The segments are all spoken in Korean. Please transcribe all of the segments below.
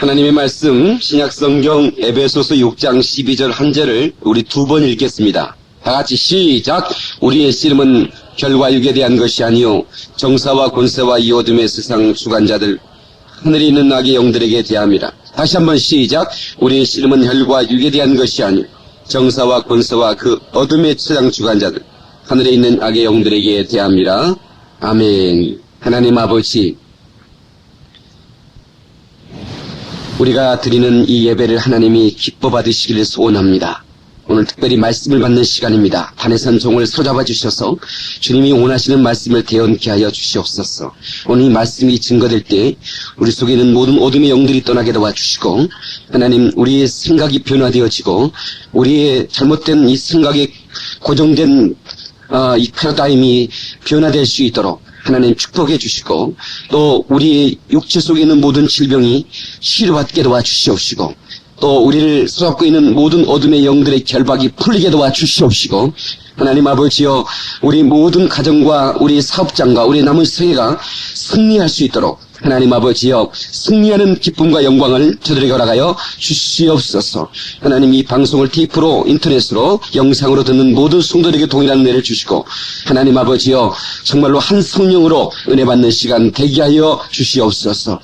하나님의 말씀 신약성경 에베소서 6장 12절 한 절을 우리 두 번 읽겠습니다. 다같이 시작. 우리의 씨름은 결과 육에 대한 것이 아니요 정사와 권세와 이 어둠의 세상 주관자들 하늘에 있는 악의 영들에게 대함이라. 다시 한번 시작. 우리의 씨름은 혈과 육에 대한 것이 아니요 정사와 권세와 그 어둠의 세상 주관자들 하늘에 있는 악의 영들에게 대함이라. 아멘. 하나님 아버지, 우리가 드리는 이 예배를 하나님이 기뻐 받으시기를 소원합니다. 오늘 특별히 말씀을 받는 시간입니다. 단에선 종을 소잡아 주셔서 주님이 원하시는 말씀을 대언케 하여 주시옵소서. 오늘 이 말씀이 증거될 때 우리 속에 있는 모든 어둠의 영들이 떠나게 도와주시고, 하나님 우리의 생각이 변화되어지고 우리의 잘못된 이 생각에 고정된 이 패러다임이 변화될 수 있도록 하나님 축복해 주시고, 또 우리 육체 속에 있는 모든 질병이 치료받게 도와주시옵시고, 또 우리를 사로잡고 있는 모든 어둠의 영들의 결박이 풀리게 도와주시옵시고, 하나님 아버지여, 우리 모든 가정과 우리 사업장과 우리 남은 세계가 승리할 수 있도록 하나님 아버지여, 승리하는 기쁨과 영광을 저들에게 허락하여 주시옵소서. 하나님 이 방송을 테이프로 인터넷으로 영상으로 듣는 모든 성도들에게 동일한 은혜를 주시고, 하나님 아버지여 정말로 한 성령으로 은혜 받는 시간 되게 하여 주시옵소서.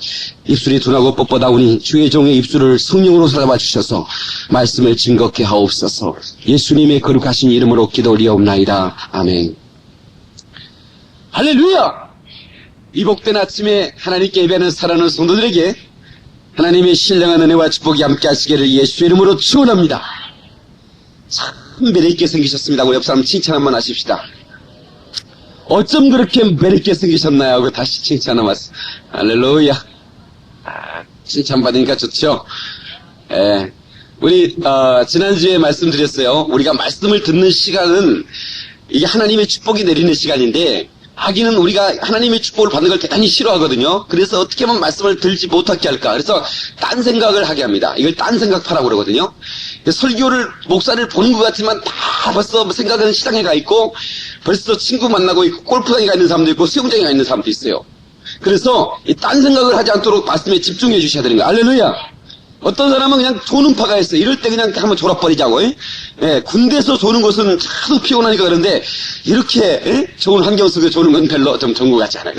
입술이 둔하고 뻣뻣하오니 주의 종의 입술을 성령으로 사잡아 주셔서 말씀을 증거케 하옵소서. 예수님의 거룩하신 이름으로 기도 올리옵나이다. 아멘. 할렐루야! 이 복된 아침에 하나님께 예배하는 사랑하는 성도들에게 하나님의 신령한 은혜와 축복이 함께 하시기를 예수의 이름으로 축원합니다. 참 매력있게 생기셨습니다. 우리 옆 사람 칭찬 한번 하십시다. 어쩜 그렇게 매력있게 생기셨나요? 하고 다시 칭찬 한번 하세요. 할렐루야. 칭찬 받으니까 좋죠? 예. 우리 지난주에 말씀드렸어요. 우리가 말씀을 듣는 시간은 이게 하나님의 축복이 내리는 시간인데, 아기는 우리가 하나님의 축복을 받는 걸 대단히 싫어하거든요. 그래서 어떻게 하면 말씀을 들지 못하게 할까? 그래서 딴 생각을 하게 합니다. 이걸 딴 생각하라고 그러거든요. 설교를, 목사를 보는 것 같지만 다 벌써 생각은 시장에 가 있고, 벌써 친구 만나고 있고, 골프장에 가 있는 사람도 있고, 수영장에 가 있는 사람도 있어요. 그래서 이 딴 생각을 하지 않도록 말씀에 집중해 주셔야 되는 거예요. 할렐루야! 어떤 사람은 그냥 조는 파가 있어요. 이럴 때 그냥 한번 졸아버리자고. 예, 군대에서 조는 것은 하도 피곤하니까 그런데 이렇게 좋은 환경 속에 조는 건 별로 좀 좋은 것 같지 않아요.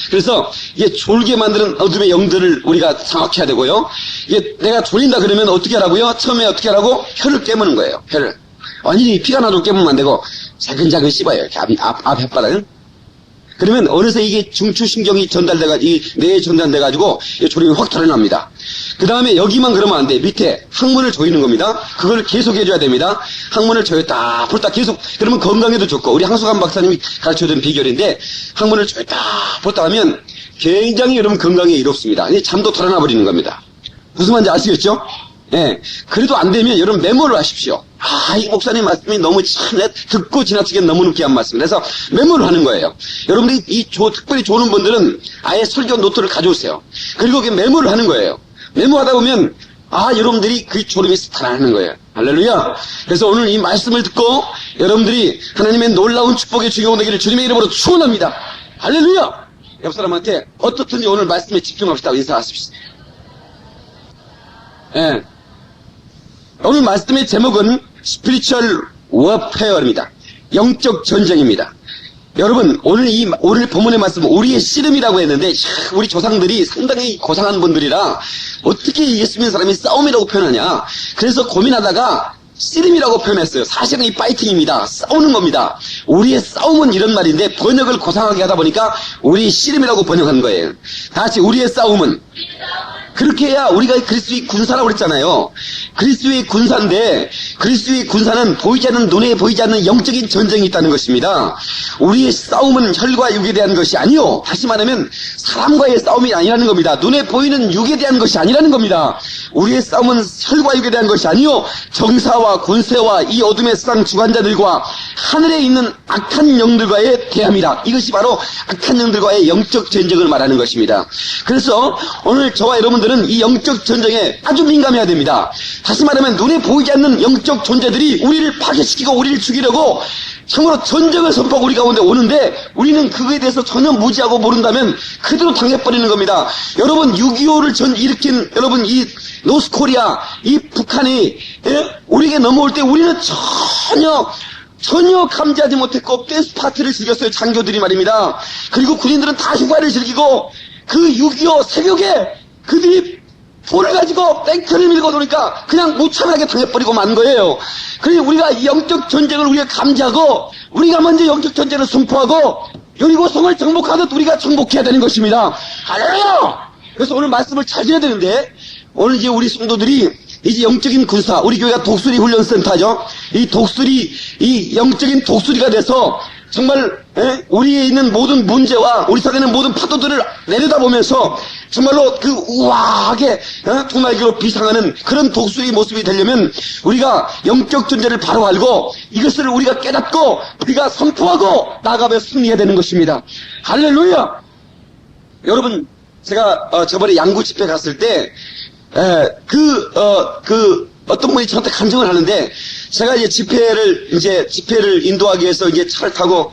그래서 이게 졸게 만드는 어둠의 영들을 우리가 장악해야 되고요. 이게 내가 졸린다 그러면 어떻게 하라고요? 처음에 어떻게 하라고? 혀를 깨무는 거예요. 혀를. 완전히 피가 나도 깨무면 안 되고 자근자근 씹어요. 이렇게 앞 혓바닥을. 그러면 어느새 이게 중추신경이 전달돼가지고, 이 뇌에 전달돼가지고, 졸음이 확 털어납니다. 그 다음에 여기만 그러면 안 돼. 밑에 항문을 조이는 겁니다. 그걸 계속 해줘야 됩니다. 항문을 조였다, 풀다 계속. 그러면 건강에도 좋고, 우리 항수관 박사님이 가르쳐준 비결인데, 항문을 조였다, 풀다 하면 굉장히 여러분 건강에 이롭습니다. 잠도 털어놔 버리는 겁니다. 무슨 말인지 아시겠죠? 예. 그래도 안 되면 여러분 메모를 하십시오. 이 목사님 말씀이 너무 참 듣고 지나치게 너무 느끼한 말씀. 그래서 메모를 하는 거예요. 여러분들이 특별히 좋은 분들은 아예 설교 노트를 가져오세요. 그리고 그 메모를 하는 거예요. 메모하다 보면 여러분들이 그 졸음이 살아나는 거예요. 할렐루야. 그래서 오늘 이 말씀을 듣고 여러분들이 하나님의 놀라운 축복의 주인공 되기를 주님의 이름으로 축원합니다. 할렐루야. 옆 사람한테 어떻든지 오늘 말씀에 집중합시다. 인사하십시오. 예. 오늘 말씀의 제목은 스피리추얼 워페어입니다. 영적 전쟁입니다. 여러분, 오늘 본문의 말씀은 우리의 씨름이라고 했는데, 우리 조상들이 상당히 고상한 분들이라 어떻게 예수 믿는 사람이 싸움이라고 표현하냐. 그래서 고민하다가 씨름이라고 표현했어요. 사실은 이 파이팅입니다. 싸우는 겁니다. 우리의 싸움은 이런 말인데 번역을 고상하게 하다 보니까 우리 씨름이라고 번역한 거예요. 다시 우리의 싸움은 그렇게 해야 우리가 그리스도의 군사라고 그랬잖아요. 그리스도의 군사인데 그리스도의 군사는 보이지 않는, 눈에 보이지 않는 영적인 전쟁이 있다는 것입니다. 우리의 싸움은 혈과 육에 대한 것이 아니요, 다시 말하면 사람과의 싸움이 아니라는 겁니다. 눈에 보이는 육에 대한 것이 아니라는 겁니다. 우리의 싸움은 혈과 육에 대한 것이 아니요, 정사와 권세와 이 어둠의 세상 주관자들과 하늘에 있는 악한 영들과의 대함이다. 이것이 바로 악한 영들과의 영적 전쟁을 말하는 것입니다. 그래서 오늘 저와 여러분들은 이 영적 전쟁에 아주 민감해야 됩니다. 다시 말하면 눈에 보이지 않는 영적 존재들이 우리를 파괴시키고 우리를 죽이려고 참으로 전쟁을 선포하고 우리 가운데 오는데 우리는 그거에 대해서 전혀 무지하고 모른다면 그대로 당해버리는 겁니다. 여러분 6.25를 일으킨 여러분 이 노스코리아 이 북한이 우리에게 넘어올 때 우리는 전혀 감지하지 못했고 댄스 파티를 즐겼어요. 장교들이 말입니다. 그리고 군인들은 다 휴가를 즐기고 그 6.25 새벽에 그들이 돌을 가지고 탱크를 밀고 노니까 그냥 무참하게 당해버리고 만 거예요. 그래서 우리가 이 영적 전쟁을 우리가 감지하고 우리가 먼저 영적 전쟁을 선포하고 여리고성을 정복하듯 우리가 정복해야 되는 것입니다. 할렐루야! 그래서 오늘 말씀을 찾아야 되는데 오늘 이제 우리 성도들이 이제 영적인 군사, 우리 교회가 독수리 훈련센터죠. 이 영적인 독수리가 돼서 정말 우리에 있는 모든 문제와 우리 속에 있는 모든 파도들을 내려다보면서 정말로 그 우아하게 두날개로 비상하는 그런 독수리 모습이 되려면 우리가 영적 존재를 바로 알고 이것을 우리가 깨닫고 우리가 선포하고 나아가며 승리해야 되는 것입니다. 할렐루야! 여러분 제가 저번에 양구 집회 갔을 때 어떤 분이 저한테 간증을 하는데 제가 이제 집회를 인도하기 위해서 이제 차를 타고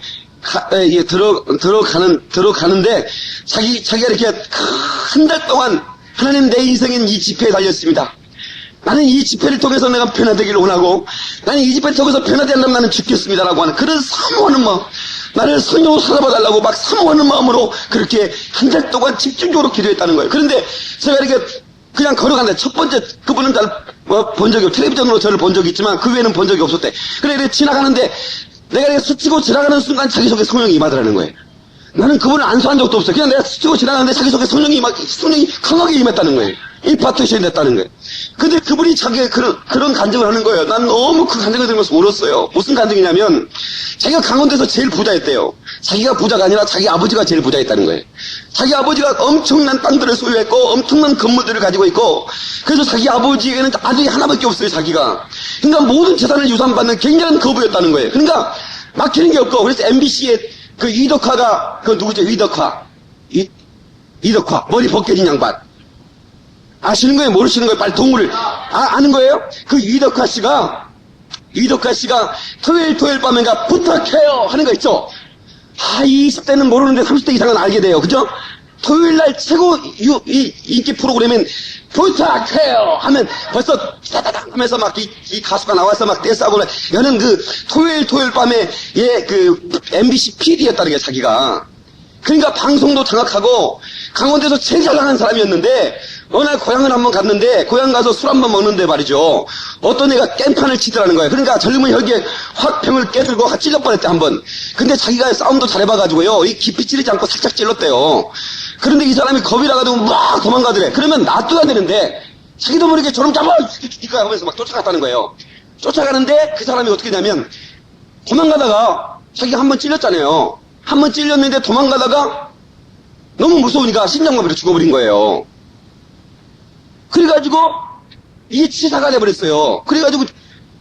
들어가는데 자기가 이렇게 한 달 동안 하나님 내 인생은 이 집회에 달렸습니다. 나는 이 집회를 통해서 내가 변화되기를 원하고 나는 이 집회를 통해서 변화되지 않으면 나는 죽겠습니다라고 하는 그런 사모하는 마음, 나를 성령으로 살아봐달라고 막 사모하는 마음으로 그렇게 한 달 동안 집중적으로 기도했다는 거예요. 그런데 제가 이렇게 그냥 걸어가는데 첫 번째 그분은 잘 본 적이 없고 텔레비전으로 저를 본 적이 있지만 그 외에는 본 적이 없었대. 그래 이렇게 지나가는데 내가 이렇게 스치고 지나가는 순간 자기 속에 성령이 임하더라는 거예요. 나는 그분을 안수한 적도 없어요. 그냥 내가 스치고 지나가는데 자기 속에 성령이 강하게 임했다는 거예요. 임파트션이 됐다는 거예요. 근데 그분이 자기의 그런 간증을 하는 거예요. 난 너무 그 간증을 들으면서 울었어요. 무슨 간증이냐면 자기가 강원도에서 제일 부자였대요. 자기가 부자가 아니라 자기 아버지가 제일 부자였다는 거예요. 자기 아버지가 엄청난 땅들을 소유했고 엄청난 건물들을 가지고 있고 그래서 자기 아버지에게는 아들이 하나밖에 없어요. 자기가. 그러니까 모든 재산을 유산받는 굉장한 거부였다는 거예요. 그러니까 막히는 게 없고 그래서 MBC에 그 이덕화가 그 누구죠? 이덕화 머리 벗겨진 양반 아시는 거예요? 모르시는 거예요? 빨리 동물을 아는 거예요? 그 이덕화 씨가 토요일 밤에가 부탁해요 하는 거 있죠? 20대는 모르는데 30대 이상은 알게 돼요. 그죠? 토요일날 최고 인기 프로그램인 부탁해요 하면 벌써 따다닥 하면서 막 이 가수가 나와서 막 떼싸고 여는 그 토요일 밤에 그 MBC PD였다는 게 자기가. 그러니까 방송도 장악하고 강원도에서 제일 잘 나가는 사람이었는데 어느 날 고향을 한번 갔는데 고향 가서 술 한번 먹는데 말이죠. 어떤 애가 깽판을 치더라는 거예요. 그러니까 젊은 혈기에 확 병을 깨들고 찔러 뻔했대 한번. 근데 자기가 싸움도 잘해봐가지고요. 이 깊이 찌르지 않고 살짝 찔렀대요. 그런데 이 사람이 겁이 나가지고 막 도망가더래. 그러면 놔둬야 되는데 자기도 모르게 저놈 잡아 죽일까 하면서 막 쫓아갔다는 거예요. 쫓아가는데 그 사람이 어떻게 되냐면 도망가다가 자기가 한번 찔렸잖아요. 한번 찔렸는데 도망가다가 너무 무서우니까 심장마비로 죽어버린 거예요. 그래가지고 이게 치사가 돼버렸어요. 그래가지고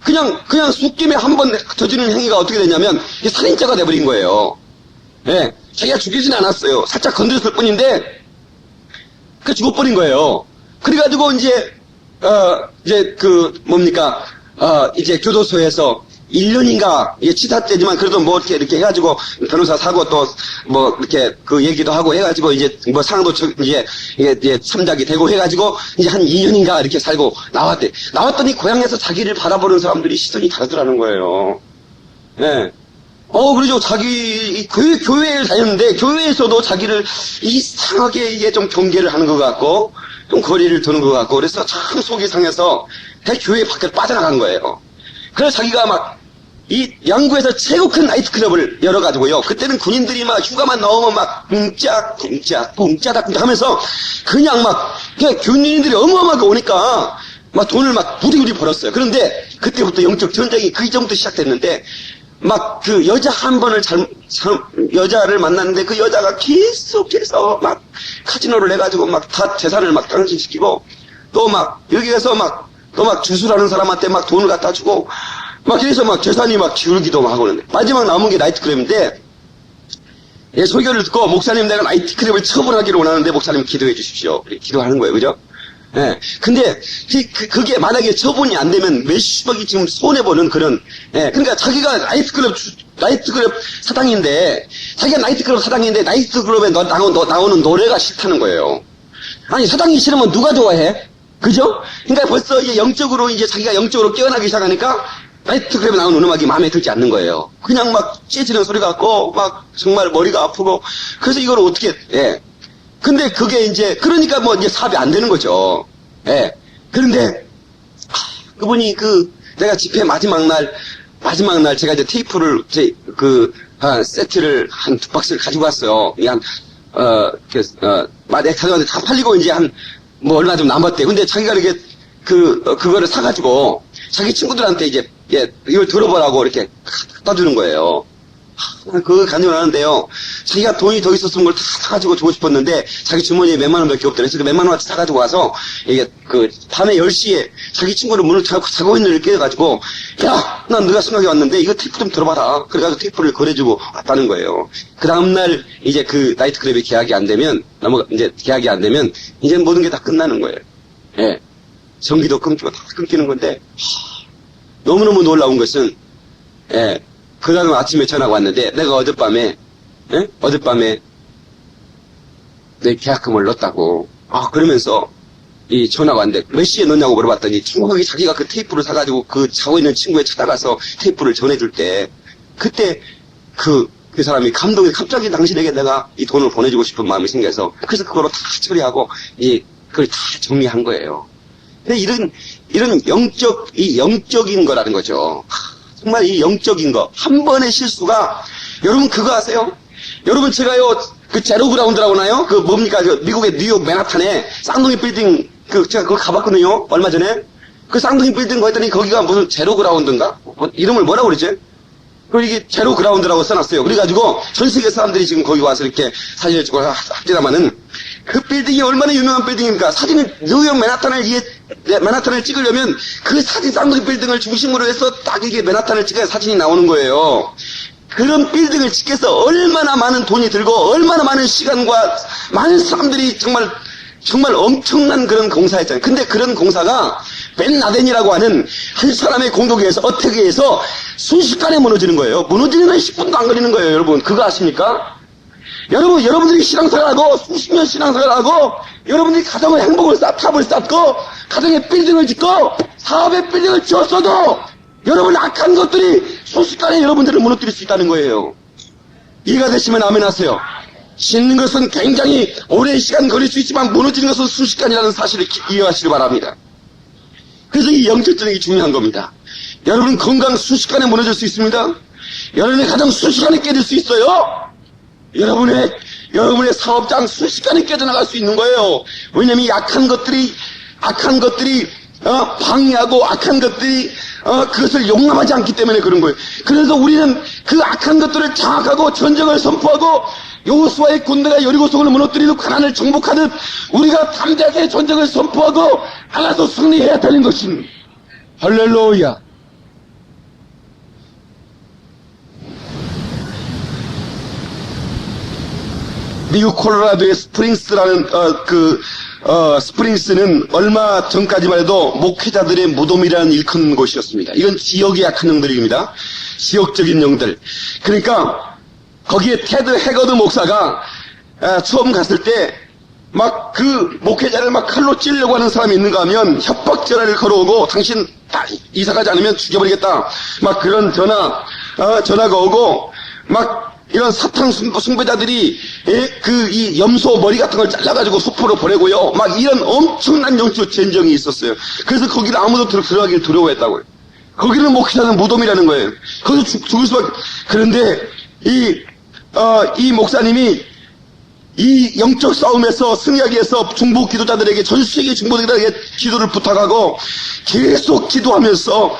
그냥 숫김에 한번 저지른 행위가 어떻게 됐냐면 이게 살인죄가 돼버린 거예요. 예, 자기가 죽이진 않았어요. 살짝 건드렸을 뿐인데 그 죽어버린 거예요. 그래가지고 이제 이제 교도소에서 1년인가, 이게 치사죄지만 그래도 뭐 이렇게 해가지고 변호사 사고 또 뭐 이렇게 그 얘기도 하고 해가지고 이제 뭐 상도 이제 참작이 되고 해가지고 이제 한 2년인가 이렇게 살고 나왔대. 나왔더니 고향에서 자기를 바라보는 사람들이 시선이 다르더라는 거예요. 예. 그러죠. 자기 교회를 다녔는데 교회에서도 자기를 이상하게 이게 좀 경계를 하는 것 같고 좀 거리를 두는 것 같고 그래서 참 속이 상해서 교회 밖에 빠져나간 거예요. 그래서 자기가 막 이 양구에서 최고 큰 나이트클럽을 열어가지고요. 그때는 군인들이 막 휴가만 나오면 막 붕짝 하면서 그냥 군인들이 어마어마하게 오니까 막 돈을 막 부리부리 벌었어요. 그런데 그때부터 영적 전쟁이 그 이전부터 시작됐는데 막 그 여자 한 번을 여자를 만났는데 그 여자가 계속해서 막 카지노를 해가지고 막 다 재산을 막 당신시키고 또 막 여기에서 또 막 주술하는 사람한테 막 돈을 갖다 주고 막 그래서 막 재산이 막 기울기도 하고 그러는데 마지막 남은 게 나이트클럽인데 설교를 듣고 목사님 내가 나이트클럽을 처분하기를 원하는데 목사님 기도해 주십시오. 기도하는 거예요. 그죠? 예. 근데 그게 만약에 처분이 안 되면 몇십억이 지금 손해보는 그런, 예. 그러니까 자기가 나이트클럽 사장인데, 자기가 나이트클럽 사장인데 나이트클럽에 나오는 노래가 싫다는 거예요. 아니, 사장이 싫으면 누가 좋아해? 그죠? 그러니까 벌써 이제 영적으로 이제 자기가 영적으로 깨어나기 시작하니까 나이트클럽에 나오는 음악이 마음에 들지 않는 거예요. 그냥 막 찌지는 소리 같고, 막 정말 머리가 아프고, 그래서 이걸 어떻게, 예. 근데 그게 이제, 그러니까 뭐 이제 사업이 안 되는 거죠. 예. 그런데, 그분이 내가 집회 마지막 날 제가 이제 테이프를, 세트를 한 2박스를 가지고 왔어요. 내가 가져왔는데 다 팔리고 이제 뭐 얼마 좀 남았대. 근데 자기가 이렇게 그거를 사가지고 자기 친구들한테 이제, 예, 이걸 들어보라고 이렇게 갖다 주는 거예요. 그거 간증을 하는데요. 자기가 돈이 더 있었으면 그걸 다 사가지고 주고 싶었는데, 자기 주머니에 몇만 원밖에 없더래. 그래서 그 몇만 원어치 사가지고 와서, 이게 밤에 10시에 자기 친구를 문을 자고 있는 걸 깨워가지고, 야, 난 네가 생각이 왔는데, 이거 테이프 좀 들어봐라. 그래가지고 테이프를 거래주고 왔다는 거예요. 그 다음날, 이제 나이트클럽이 계약이 안 되면, 계약이 안 되면, 이제 모든 게 다 끝나는 거예요. 예. 전기도 끊기고 다 끊기는 건데, 너무너무 놀라운 것은, 예. 그 다음 아침에 전화가 왔는데, 내가 어젯밤에 내 계약금을 넣었다고. 그러면서, 이 전화가 왔는데, 몇 시에 넣냐고 물어봤더니, 정확하게 자기가 그 테이프를 사가지고 자고 있는 친구에 찾아가서 테이프를 전해줄 때, 그때 그 사람이 감동이 갑자기 당신에게 내가 이 돈을 보내주고 싶은 마음이 생겨서, 그래서 그거로 다 처리하고, 그걸 다 정리한 거예요. 근데 이런 영적인 거라는 거죠. 정말 이 영적인 거. 한 번의 실수가, 여러분 그거 아세요? 여러분 제가요, 제로그라운드라고 하나요? 뭡니까? 미국의 뉴욕 맨하탄에 쌍둥이 빌딩, 제가 그거 가봤거든요? 얼마 전에. 그 쌍둥이 빌딩 갔더니 거기가 무슨 제로그라운드인가? 이름을 뭐라고 그러지? 이게 제로그라운드라고 써놨어요. 그래가지고 전 세계 사람들이 지금 거기 와서 이렇게 사진을 찍고 합니다만은, 그 빌딩이 얼마나 유명한 빌딩입니까? 사진을, 뉴욕 맨하탄을 찍으려면 그 쌍둥이 빌딩을 중심으로 해서 딱 이게 맨하탄을 찍어야 사진이 나오는 거예요. 그런 빌딩을 찍기 위해서 얼마나 많은 돈이 들고 얼마나 많은 시간과 많은 사람들이 정말 엄청난 그런 공사였잖아요. 근데 그런 공사가 벤 라덴이라고 하는 한 사람의 공격에서 어떻게 해서 순식간에 무너지는 거예요. 무너지는 건 10분도 안 걸리는 거예요, 여러분. 그거 아십니까? 여러분들이 신앙생활하고 수십 년 신앙생활하고 여러분들이 가정의 행복을 탑을 쌓고 가정의 빌딩을 짓고 사업의 빌딩을 지었어도 여러분 악한 것들이 순식간에 여러분들을 무너뜨릴 수 있다는 거예요. 이해가 되시면 아멘 하세요. 짓는 것은 굉장히 오랜 시간 걸릴 수 있지만 무너지는 것은 순식간이라는 사실을 이해하시기 바랍니다. 그래서 이 영적전쟁이 중요한 겁니다. 여러분 건강 순식간에 무너질 수 있습니다. 여러분의 가정 순식간에 깨질 수 있어요. 여러분의 사업장 순식간에 깨져나갈 수 있는 거예요. 왜냐면 이 악한 것들이 방해하고 악한 것들이 그것을 용납하지 않기 때문에 그런 거예요. 그래서 우리는 그 악한 것들을 장악하고 전쟁을 선포하고 여호수아의 군대가 여리고성을 무너뜨리고 가나안을 정복하듯 우리가 담대하게 전쟁을 선포하고 알아서 승리해야 되는 것입니다. 할렐루야. 미국 콜로라도의 스프링스라는 스프링스는 얼마 전까지만 해도 목회자들의 무덤이라는 일컫는 곳이었습니다. 이건 지역의 약한 영들입니다. 지역적인 영들. 그러니까 거기에 테드 해거드 목사가 처음 갔을 때 막 그 목회자를 막 칼로 찌르려고 하는 사람이 있는가 하면 협박 전화를 걸어오고 당신 이사 가지 않으면 죽여버리겠다. 막 그런 전화가 오고 막 이런 사탕 숭배자들이 이 염소 머리 같은 걸 잘라가지고 숲으로 보내고요. 막 이런 엄청난 영적 전쟁이 있었어요. 그래서 거기를 아무도 들어가길 두려워했다고요. 거기는 목회자는 무덤이라는 거예요. 거기서 죽을 수밖에. 그런데 이 목사님이 이 영적 싸움에서 승리하기 위해서 중보 기도자들에게 전 세계 중보자들에게 기도를 부탁하고 계속 기도하면서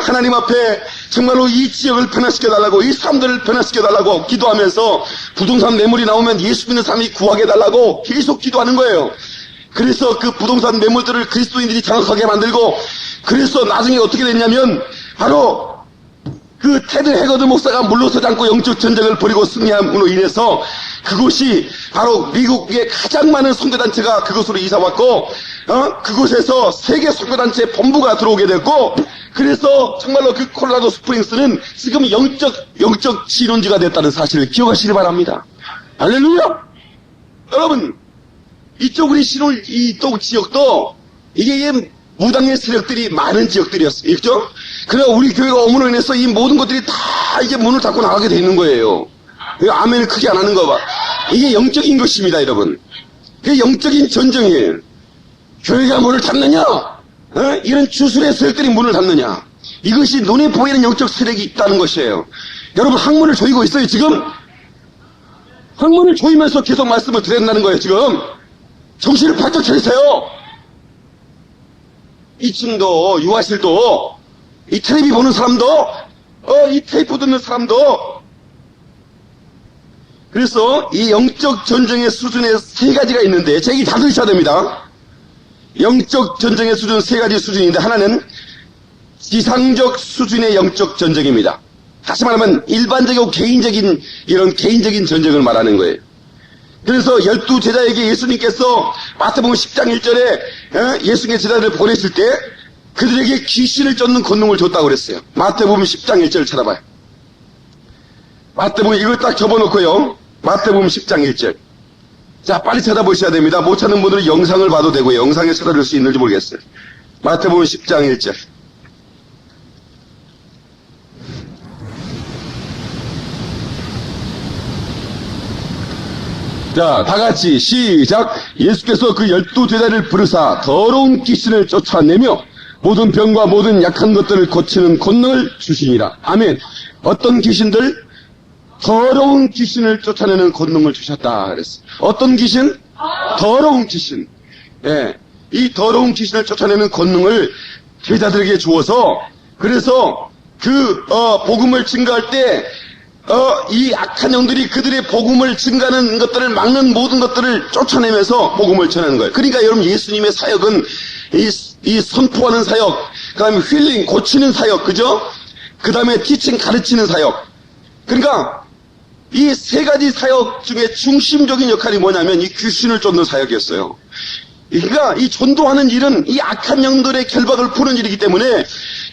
하나님 앞에 정말로 이 지역을 변화시켜달라고 이 사람들을 변화시켜달라고 기도하면서 부동산 매물이 나오면 예수 믿는 사람이 구하게 해달라고 계속 기도하는 거예요. 그래서 그 부동산 매물들을 그리스도인들이 장악하게 만들고 그래서 나중에 어떻게 됐냐면 바로 그 테드 해거드 목사가 물러서지 않고 영적 전쟁을 벌이고 승리함으로 인해서 그곳이 바로 미국의 가장 많은 선교단체가 그곳으로 이사왔고 그곳에서 세계 선교단체 본부가 들어오게 됐고, 그래서 정말로 그 콜로라도 스프링스는 지금 영적 진원지가 됐다는 사실을 기억하시기 바랍니다. 할렐루야! 여러분, 이쪽 우리 신혼 이쪽 지역도 이게 무당의 세력들이 많은 지역들이었어요. 그렇죠? 그래서 우리 교회가 오므로 인해서 이 모든 것들이 다 이제 문을 닫고 나가게 돼 있는 거예요. 아멘을 크게 안 하는 거 봐. 이게 영적인 것입니다, 여러분. 그게 영적인 전쟁이에요. 교회가 문을 닫느냐? 이런 주술의 세력들이 문을 닫느냐? 이것이 눈에 보이는 영적 세력이 있다는 것이에요. 여러분, 학문을 조이고 있어요, 지금? 학문을 조이면서 계속 말씀을 드린다는 거예요, 지금. 정신을 바짝 차리세요. 2층도, 유아실도, 이 텔레비 보는 사람도, 이 테이프 듣는 사람도. 그래서 이 영적 전쟁의 수준에 세 가지가 있는데, 제 얘기 다 들으셔야 됩니다. 영적 전쟁의 수준 세 가지 수준인데, 하나는 지상적 수준의 영적 전쟁입니다. 다시 말하면 일반적이고 개인적인, 이런 개인적인 전쟁을 말하는 거예요. 그래서 12제자에게 예수님께서 마태복음 10장 1절에 예수님의 제자들을 보냈을 때 그들에게 귀신을 쫓는 권능을 줬다고 그랬어요. 마태복음 10장 1절을 찾아봐요. 마태복음 이걸 딱 접어놓고요. 마태복음 10장 1절. 자, 빨리 찾아보셔야 됩니다. 못 찾는 분들은 영상을 봐도 되고요. 영상에 찾아볼 수 있는지 모르겠어요. 마태복음 10장 1절. 자, 다 같이 시작. 예수께서 그 12제자를 부르사 더러운 귀신을 쫓아내며 모든 병과 모든 약한 것들을 고치는 권능을 주시니라. 아멘. 어떤 귀신들? 더러운 귀신을 쫓아내는 권능을 주셨다 그랬어요. 어떤 귀신? 더러운 귀신. 예. 이 더러운 귀신을 쫓아내는 권능을 제자들에게 주어서, 그래서 복음을 증거할 때 이 악한 영들이 그들의 복음을 증가하는 것들을 막는 모든 것들을 쫓아내면서 복음을 전하는 거예요. 그러니까 여러분, 예수님의 사역은 이 선포하는 사역, 그 다음에 힐링, 고치는 사역, 그죠? 그 다음에 티칭, 가르치는 사역. 그러니까 이 세 가지 사역 중에 중심적인 역할이 뭐냐면 이 귀신을 쫓는 사역이었어요. 그러니까 이 전도하는 일은 이 악한 영들의 결박을 푸는 일이기 때문에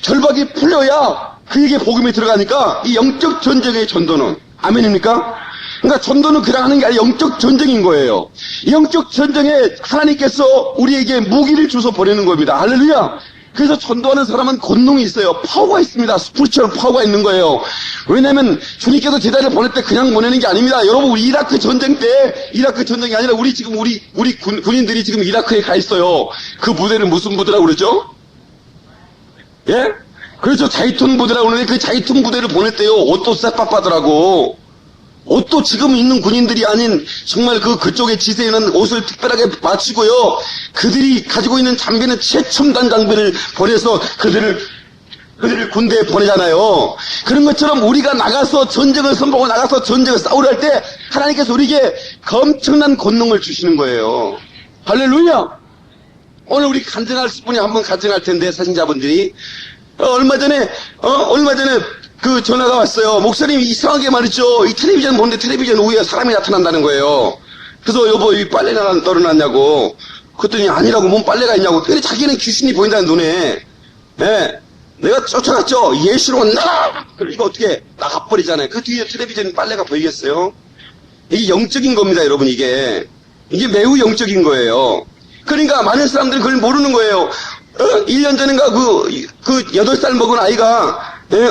결박이 풀려야 그에게 복음이 들어가니까 이 영적 전쟁의 전도는, 아멘입니까? 그러니까 전도는 그냥 하는 게 아니라 영적 전쟁인 거예요. 이 영적 전쟁에 하나님께서 우리에게 무기를 주서 보내는 겁니다. 할렐루야! 그래서 전도하는 사람은 권능이 있어요. 파워가 있습니다. 스피리추얼 파워가 있는 거예요. 왜냐하면 주님께서 제자를 보낼 때 그냥 보내는 게 아닙니다. 여러분, 우리 이라크 전쟁 때, 이라크 전쟁이 아니라 우리 지금 우리 군인들이 지금 이라크에 가 있어요. 그 부대는 무슨 부대라고 그러죠? 예? 그렇죠. 자이툰 부대라고 그러는데 그 자이툰 부대를 보냈대요. 옷도 쎄빠빠더라고. 옷도 지금 있는 군인들이 아닌 정말 그쪽의 지세에 있는 옷을 특별하게 맞추고요. 그들이 가지고 있는 장비는 최첨단 장비를 보내서 그들을 군대에 보내잖아요. 그런 것처럼 우리가 나가서 전쟁을 선포하고 나가서 전쟁을 싸우려 할 때 하나님께서 우리에게 엄청난 권능을 주시는 거예요. 할렐루야! 오늘 우리 간증할 분이 한번 간증할 텐데, 사신자분들이. 얼마 전에 그 전화가 왔어요. 목사님, 이상하게 말이죠. 이 텔레비전 보는데 텔레비전 위에 사람이 나타난다는 거예요. 그래서 여보, 이 빨래가 떨어놨냐고. 그랬더니 아니라고, 뭔 빨래가 있냐고. 근데 자기는 귀신이 보인다는 눈에. 예. 내가 쫓아갔죠. 예수로 나가! 이거 어떻게 나가버리잖아요. 그 뒤에 텔레비전 빨래가 보이겠어요? 이게 영적인 겁니다, 여러분, 이게. 이게 매우 영적인 거예요. 그러니까 많은 사람들이 그걸 모르는 거예요. 1년 전인가 그 8살 먹은 아이가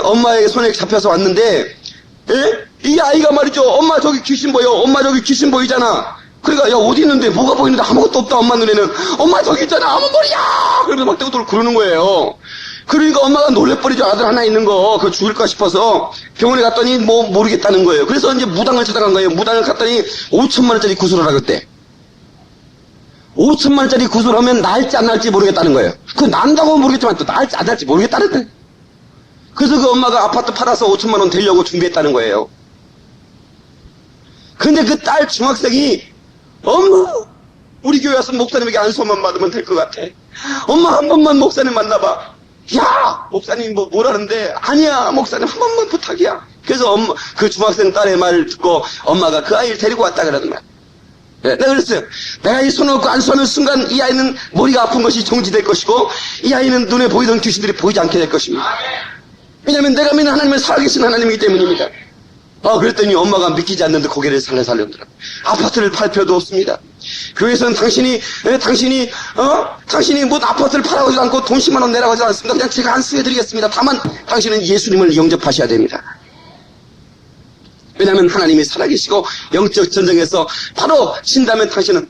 엄마의 손에 잡혀서 왔는데, 이 아이가 말이죠. 엄마 저기 귀신 보여. 엄마 저기 귀신 보이잖아. 그러니까 야 어디 있는데 뭐가 보이는데 아무것도 없다. 엄마 눈에는. 엄마 저기 있잖아. 아무 머리야. 그러면서 막 떼고 그러는 거예요. 그러니까 엄마가 놀래버리죠. 아들 하나 있는 거 그거 죽을까 싶어서 병원에 갔더니 뭐 모르겠다는 거예요. 그래서 이제 무당을 찾아간 거예요. 무당을 갔더니 5천만 원짜리 구슬하라 그랬대. 5천만 원짜리 구슬하면 날지 안 날지 모르겠다는 거예요. 그 난다고 모르겠지만 또 날지 안 날지 모르겠다는 거예요. 그래서 그 엄마가 아파트 팔아서 5천만 원 되려고 준비했다는 거예요. 근데 그 딸 중학생이 엄마 우리 교회 와서 목사님에게 안수만 받으면 될 것 같아. 엄마 한 번만 목사님 만나봐. 야 목사님 뭐라는데 아니야 목사님 한 번만 부탁이야. 그래서 그 중학생 딸의 말을 듣고 엄마가 그 아이를 데리고 왔다 그러는 거야. 네, 내가 그랬어요. 내가 이 손을 얹고 안수하는 순간 이 아이는 머리가 아픈 것이 정지될 것이고 이 아이는 눈에 보이던 귀신들이 보이지 않게 될 것입니다. 왜냐하면 내가 믿는 하나님은 살아계신 하나님이기 때문입니다. 그랬더니 엄마가 믿기지 않는데 고개를 살려더라고요. 아파트를 팔 필요도 없습니다. 교회에서는 당신이 뭐 아파트를 팔아가지도 않고 돈 10만 원 내라고 하지 않습니다. 그냥 제가 안수해드리겠습니다. 다만 당신은 예수님을 영접하셔야 됩니다. 왜냐하면 하나님이 살아계시고 영적 전쟁에서 바로 친다면 당신은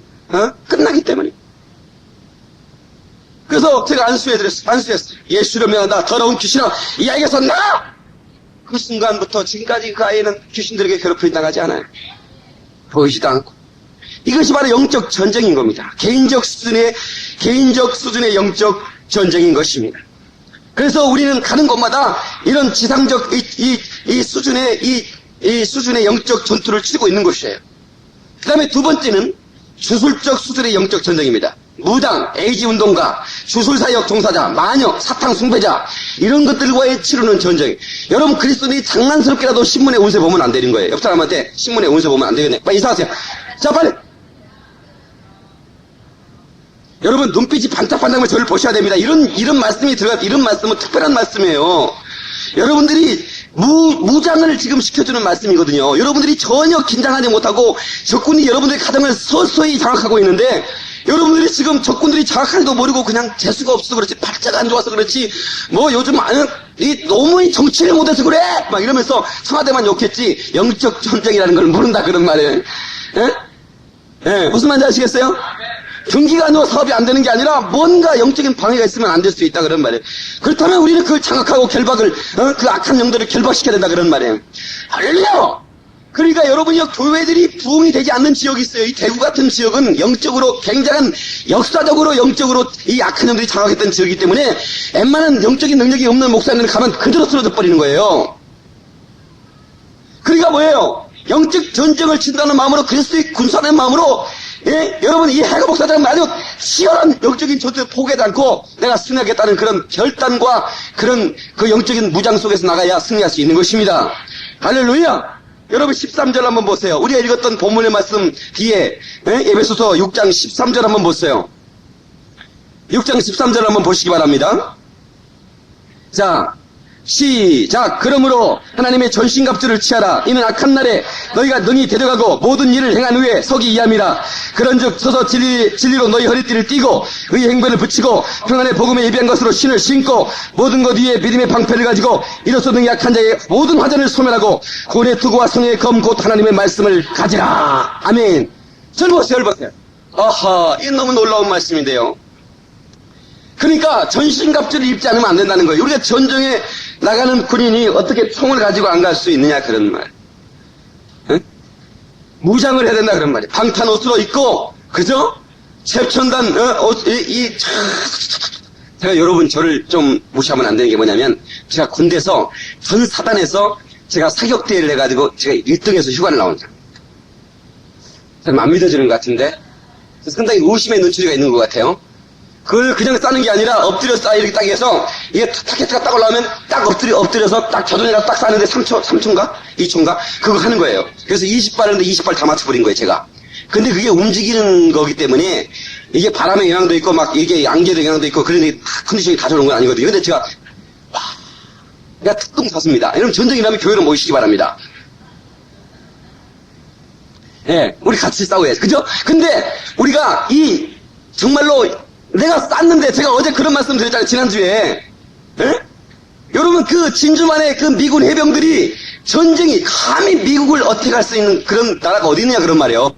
끝나기 때문에. 그래서 제가 안수했어요. 예수를 명한다. 더러운 귀신아, 이 아이에서 나! 그 순간부터 지금까지 그 아이는 귀신들에게 괴롭힘 당하지 않아요. 보이지도 않고. 이것이 바로 영적 전쟁인 겁니다. 개인적 수준의 영적 전쟁인 것입니다. 그래서 우리는 가는 곳마다 이런 지상적 이 수준의 영적 전투를 치르고 있는 것이에요. 그 다음에 두 번째는 주술적 수준의 영적 전쟁입니다. 무당, 에이지 운동가, 주술사역 종사자, 마녀, 사탕 숭배자 이런 것들과의 치르는 전쟁. 여러분 그리스도인이 장난스럽게라도 신문에 운세 보면 안 되는 거예요. 옆 사람한테 신문에 운세 보면 안 되겠네. 빨리 인사하세요. 자 빨리. 여러분 눈빛이 반짝반짝하면 저를 보셔야 됩니다. 이런 말씀이 이런 말씀은 특별한 말씀이에요. 여러분들이 무장을 지금 시켜주는 말씀이거든요. 여러분들이 전혀 긴장하지 못하고 적군이 여러분들의 가정을 서서히 장악하고 있는데 여러분들이 지금 적군들이 장악하지도 모르고 그냥 재수가 없어서 그렇지 팔자가 안 좋아서 그렇지 뭐 요즘 너무 정치를 못해서 그래 막 이러면서 청와대만 욕했지 영적 전쟁이라는 걸 모른다 그런 말이에요. 예? 무슨 말인지 아시겠어요? 경기가 안 좋아 사업이 안 되는 게 아니라 뭔가 영적인 방해가 있으면 안 될 수 있다 그런 말이에요. 그렇다면 우리는 그걸 장악하고 결박을 그 악한 영들을 결박시켜야 된다 그런 말이에요. 할렐루야! 그러니까 여러분이 교회들이 부흥이 되지 않는 지역이 있어요. 이 대구 같은 지역은 영적으로 굉장한 역사적으로 영적으로 이 악한 영들이 장악했던 지역이기 때문에 웬만한 영적인 능력이 없는 목사님들 가면 그대로 쓰러져 버리는 거예요. 그러니까 뭐예요? 영적 전쟁을 친다는 마음으로 그리스도의 군사라는 마음으로 여러분 이 해가 목사들은 아주 치열한 영적인 전투에 포기하지 않고 내가 승리하겠다는 그런 결단과 그런 그 영적인 무장 속에서 나가야 승리할 수 있는 것입니다. 할렐루야! 여러분 13절 한번 보세요. 우리가 읽었던 본문의 말씀 뒤에 에베소서 6장 13절 한번 보세요. 6장 13절 한번 보시기 바랍니다. 자 시작. 그러므로 하나님의 전신갑주를 취하라. 이는 악한 날에 너희가 능히 데려가고 모든 일을 행한 후에 서기 이함이라. 그런즉 서서 진리로 너희 허리띠를 띠고 의의 행변을 붙이고 평안의 복음에 예비한 것으로 신을 신고 모든 것 위에 믿음의 방패를 가지고 이로써 능히 약한 자의 모든 화전을 소멸하고 구원의 투구와 성의 검 곧 하나님의 말씀을 가지라. 아멘. 절 보세요. 아하, 이 너무 놀라운 말씀인데요. 그러니까 전신갑주를 입지 않으면 안 된다는 거예요. 우리가 전쟁에 나가는 군인이 어떻게 총을 가지고 안 갈 수 있느냐 그런 말. 응? 무장을 해야 된다 그런 말이에요. 방탄 옷으로 입고 그죠? 최첨단 제가 여러분 저를 좀 무시하면 안 되는 게 뭐냐면 제가 군대에서 전 사단에서 제가 사격대회를 해가지고 제가 1등에서 휴가를 나온 사람. 좀 안 믿어지는 것 같은데 상당히 의심의 눈초리가 있는 것 같아요. 그걸 그냥 싸는 게 아니라 엎드려 싸 이렇게 딱 해서 이게 타켓트가 딱 올라오면 딱 엎드려서 딱 자존이랑 딱 싸는데 3초인가? 2초인가? 그거 하는 거예요. 그래서 20발 하는데 20발 다 맞춰버린 거예요, 제가. 근데 그게 움직이는 거기 때문에 이게 바람의 영향도 있고 막 이게 안개의 영향도 있고 그러니 컨디션이 다 좋은 건 아니거든요. 근데 제가 내가 특동 샀습니다. 여러분 전쟁이라면 교회로 모이시기 바랍니다. 예, 우리 같이 싸워야지. 그죠? 근데 우리가 정말로 내가 쌌는데 제가 어제 그런 말씀 드렸잖아요. 지난주에. 예? 여러분 그 진주만의 그 미군 해병들이 전쟁이 감히 미국을 어떻게 할 수 있는 그런 나라가 어디 있느냐 그런 말이에요.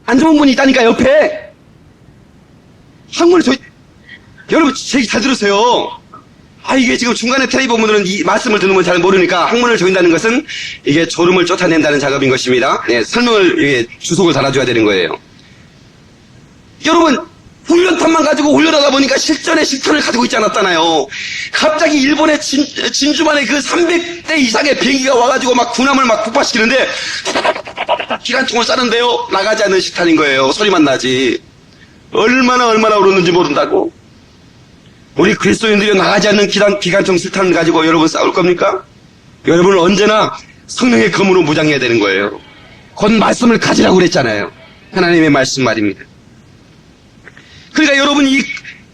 안 좋은 분이 있다니까 옆에. 항문을 여러분 제 얘기 잘 들으세요. 이게 지금 중간에 텔레비 보면은 이 말씀을 듣는 건 잘 모르니까 항문을 조인다는 것은 이게 졸음을 쫓아낸다는 작업인 것입니다. 네, 설명을, 주석을 달아줘야 되는 거예요. 여러분, 훈련탄만 가지고 훈련하다 보니까 실전에 실탄을 가지고 있지 않았잖아요. 갑자기 일본의 진주만에 그 300대 이상의 비행기가 와가지고 막 군함을 막 폭파시키는데 기관총을 쐈는데요. 나가지 않는 실탄인 거예요. 소리만 나지. 얼마나 울었는지 모른다고. 우리 그리스도인들이 나가지 않는 기관총 실탄을 가지고 여러분 싸울 겁니까? 여러분은 언제나 성령의 검으로 무장해야 되는 거예요. 곧 말씀을 가지라고 그랬잖아요. 하나님의 말씀 말입니다. 그러니까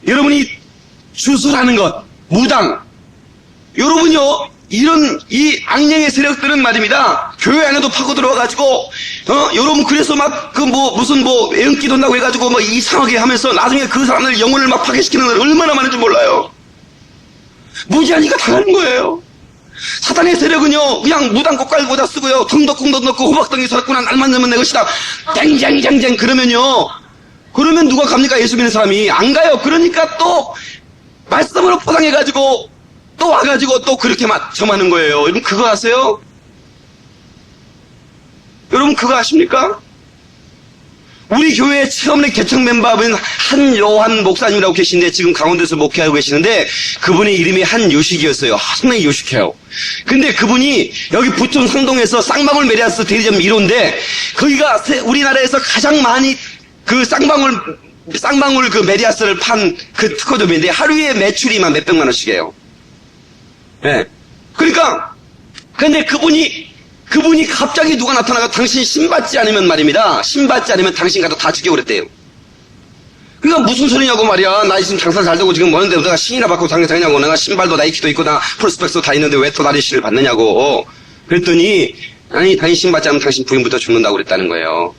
여러분이 주술하는 것, 무당, 여러분요, 이 악령의 세력들은 말입니다. 교회 안에도 파고 들어와가지고, 여러분 그래서 막, 무슨 애언기 돈다고 해가지고 막 이상하게 하면서 나중에 그 사람들 영혼을 막 파괴시키는 건 얼마나 많은지 몰라요. 무지하니까 당하는 거예요. 사단의 세력은요, 그냥 무당 꽃갈고다 쓰고요, 덩덕궁덕 넣고 호박덩이 섰구나, 날만 넣으면 내 것이다. 땡쟁쟁쟁 그러면요, 그러면 누가 갑니까? 예수 믿는 사람이 안 가요. 그러니까 또 말씀으로 포장해가지고 또 와가지고 또 그렇게 점하는 거예요. 여러분 그거 아세요? 여러분 그거 아십니까? 우리 교회 처음에 개척 멤버는 한요한 목사님이라고 계신데 지금 강원도에서 목회하고 계시는데 그분의 이름이 한요식이었어요. 상당히 요식해요. 근데 그분이 여기 부천 상동에서 쌍방울 메리아스 대리점 1호인데 거기가 우리나라에서 가장 많이 그 쌍방울 그 메리아스를 판 그 특허점인데 하루에 매출이만 몇백만 원씩이에요. 예. 그러니까 근데 그분이 갑자기 누가 나타나가 당신 신받지 않으면 말입니다. 신받지 않으면 당신 가서 다 죽여버렸대요. 그러니까 무슨 소리냐고 말이야. 나 지금 장사 잘 되고 지금 뭐는데 내가 신이나 받고 장사하냐고. 내가 신발도 나이키도 있고 나 프로스펙스도 다 있는데 왜 또 나리 신을 받느냐고. 그랬더니 아니 당신 신받지 않으면 당신 부인부터 죽는다고 그랬다는 거예요.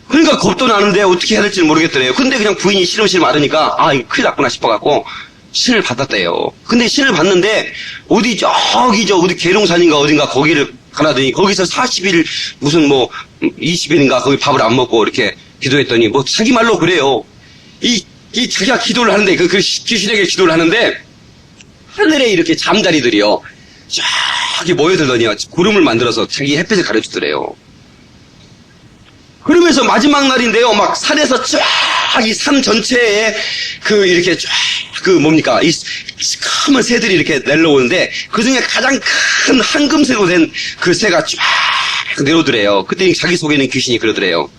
그러니까 겁도 나는데 어떻게 해야 될지 모르겠더래요. 근데 그냥 부인이 시름시름 앓으니까 아 이거 큰일 났구나 싶어갖고 신을 받았대요. 근데 신을 받는데 어디 계룡산인가 어딘가 거기를 가라더니 거기서 40일 무슨 20일인가 거기 밥을 안 먹고 이렇게 기도했더니 자기 말로 그래요. 자기가 기도를 하는데 그 귀신에게 기도를 하는데 하늘에 이렇게 잠자리들이요 쫙 모여들더니 구름을 만들어서 자기 햇빛을 가려주더래요. 그러면서 마지막 날인데요, 막 산에서 쫙 이 산 전체에 이렇게 쫙 이 까만 새들이 이렇게 내려오는데 그 중에 가장 큰 황금색으로 된 그 새가 쫙 내려오더래요. 그때 자기 속에 있는 귀신이 그러더래요.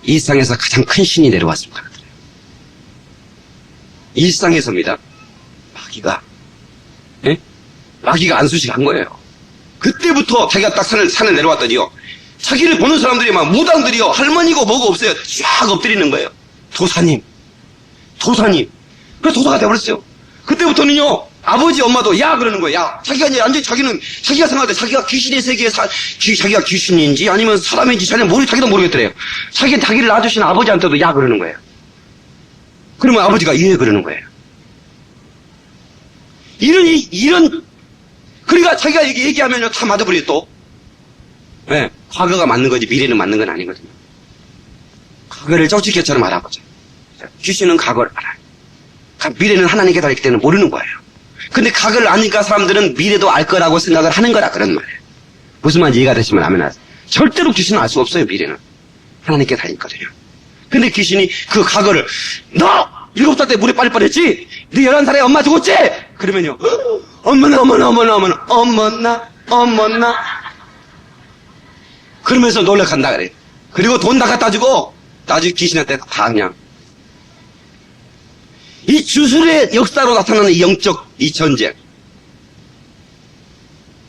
일상에서 가장 큰 신이 내려왔습니다. 일상에서입니다. 마귀가 안수식한 거예요. 그때부터 자기가 딱 산을 내려왔더니요. 자기를 보는 사람들이 막 무당들이요. 할머니고 뭐고 없어요. 쫙 엎드리는 거예요. 도사님. 그래서 도사가 돼버렸어요. 그때부터는요. 아버지 엄마도 야 그러는 거예요. 야. 자기가 이제 완전히 자기가 생각할 때 자기가 귀신의 세계에 자기가 귀신인지 아니면 사람인지 자기도 모르겠더래요. 자기를 낳아주신 아버지한테도 야 그러는 거예요. 그러면 아버지가 예 그러는 거예요. 그러니까 자기가 얘기하면요. 다 맞아버려요 또. 네, 과거가 맞는 거지 미래는 맞는 건 아니거든요. 과거를 쪽지게처럼 알아보죠. 귀신은 과거를 알아요. 미래는 하나님께 달렸기 때문에 모르는 거예요. 근데 과거를 아니까 사람들은 미래도 알 거라고 생각을 하는 거라 그런 말이에요. 무슨 말인지 이해가 되시면 아멘 하세요. 절대로 귀신은 알 수 없어요. 미래는 하나님께 달렸거든요. 근데 귀신이 그 과거를 너 7살 때 물에 빠질 뻔했지? 너 11살에 엄마 죽었지? 그러면요 어머나 그러면서 놀래간다 그래요. 그리고 돈 다 갖다 주고 나중에 귀신한테 다 그냥 이 주술의 역사로 나타나는 이 영적 이 전쟁.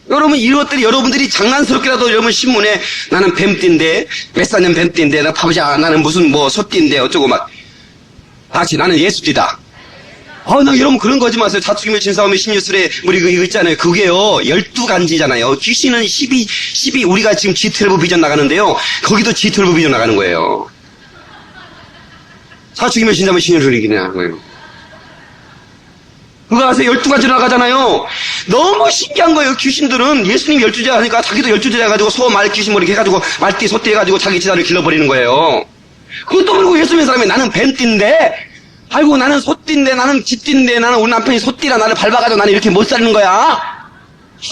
여러분 이것들이 여러분들이 장난스럽게라도 여러분 신문에 나는 뱀띠인데 몇 사년 뱀띠인데 나 봐보자 나는 무슨 소띠인데 어쩌고 막 다시 나는 예수띠다. 나 여러분 그런 거지 마세요. 자축이며 진사오며 신유술에 우리 이거 있잖아요. 그게요 12간지잖아요. 귀신은 12 우리가 지금 G12 비전 나가는데요. 거기도 G12 비전 나가는 거예요. 자축이며 진사오며 신유술이 나가는 거예요. 그거 아세요? 12가지로 나가잖아요. 너무 신기한 거예요. 귀신들은 예수님 12제자 하니까 자기도 12제자 해가지고 소, 말, 귀신 이렇게 해가지고 말띠, 소띠 해가지고 자기 제자를 길러버리는 거예요. 그것도 모르고 예수 믿는 사람이 나는 뱀띠인데 아이고 나는 소띠인데 나는 쥐띠인데 나는 우리 남편이 소띠라 나를 밟아가지고 나는 이렇게 못 사는 거야.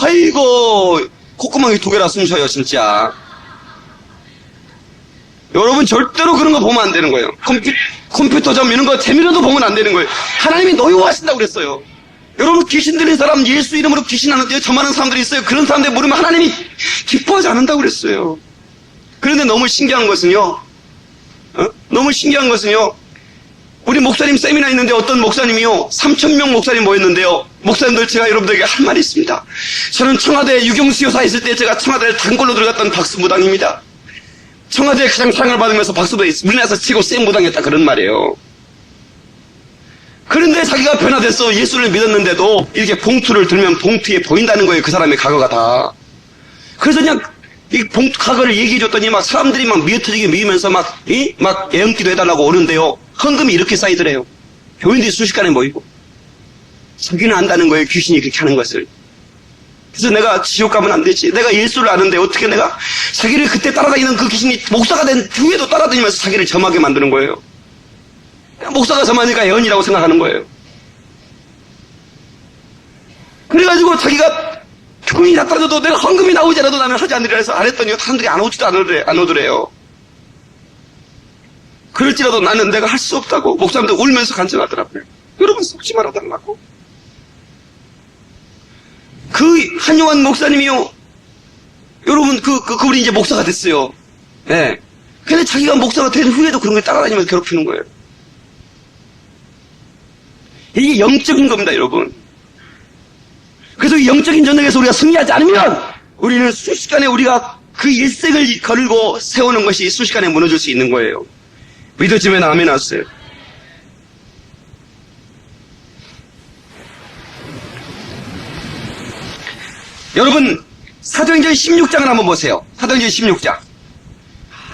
아이고 콧구멍이 2개라 숨쉬어요 진짜. 여러분 절대로 그런 거 보면 안 되는 거예요. 컴퓨터점 이런 거 재미로도 보면 안 되는 거예요. 하나님이 노여워하신다고 그랬어요. 여러분 귀신 들린 사람 예수 이름으로 귀신하는데 점하는 사람들이 있어요. 그런 사람들 모르면 하나님이 기뻐하지 않는다고 그랬어요. 그런데 너무 신기한 것은요. 우리 목사님 세미나 있는데 어떤 목사님이요 3,000명 목사님 모였는데요. 목사님들 제가 여러분들에게 할 말이 있습니다. 저는 청와대 유경수 여사 있을 때 제가 청와대를 단골로 들어갔던 박수무당입니다. 청와대에 가장 사랑을 받으면서 박수도 우리나라에서 치고 센 무당이었다 그런 말이에요. 그런데 자기가 변화됐어. 예수를 믿었는데도 이렇게 봉투를 들면 봉투에 보인다는 거예요. 그 사람의 과거가 다. 그래서 그냥 이 봉투 과거를 얘기해 줬더니 막 사람들이 막 미어터지게 미우면서 막 애연기도 해달라고 오는데요. 헌금이 이렇게 쌓이더래요. 교인들이 순식간에 모이고. 자기는 안다는 거예요. 귀신이 그렇게 하는 것을. 그래서 내가 지옥 가면 안 되지. 내가 예수를 아는데 어떻게 내가 자기를 그때 따라다니는 그 귀신이 목사가 된 후에도 따라다니면서 자기를 점하게 만드는 거예요. 목사가 점하니까 애언이라고 생각하는 거예요. 그래가지고 자기가 돈이 다 떨어져도 내가 헌금이 나오지 않아도 나는 하지 않으리라 해서 안 했더니 사람들이 안 오지도 안 오더래요. 그럴지라도 나는 내가 할 수 없다고 목사님들 울면서 간청하더라고요. 여러분 속지 말아달라고. 그 한용환 목사님이요. 여러분 그분이 이제 목사가 됐어요. 예. 근데 자기가 목사가 된 후에도 그런 걸 따라다니면서 괴롭히는 거예요. 이게 영적인 겁니다, 여러분. 그래서 이 영적인 전쟁에서 우리가 승리하지 않으면 우리는 순식간에 우리가 그 일생을 걸고 세우는 것이 순식간에 무너질 수 있는 거예요. 믿어지면 아멘 하세요. 여러분 사도행전 16장을 한번 보세요. 사도행전 16장.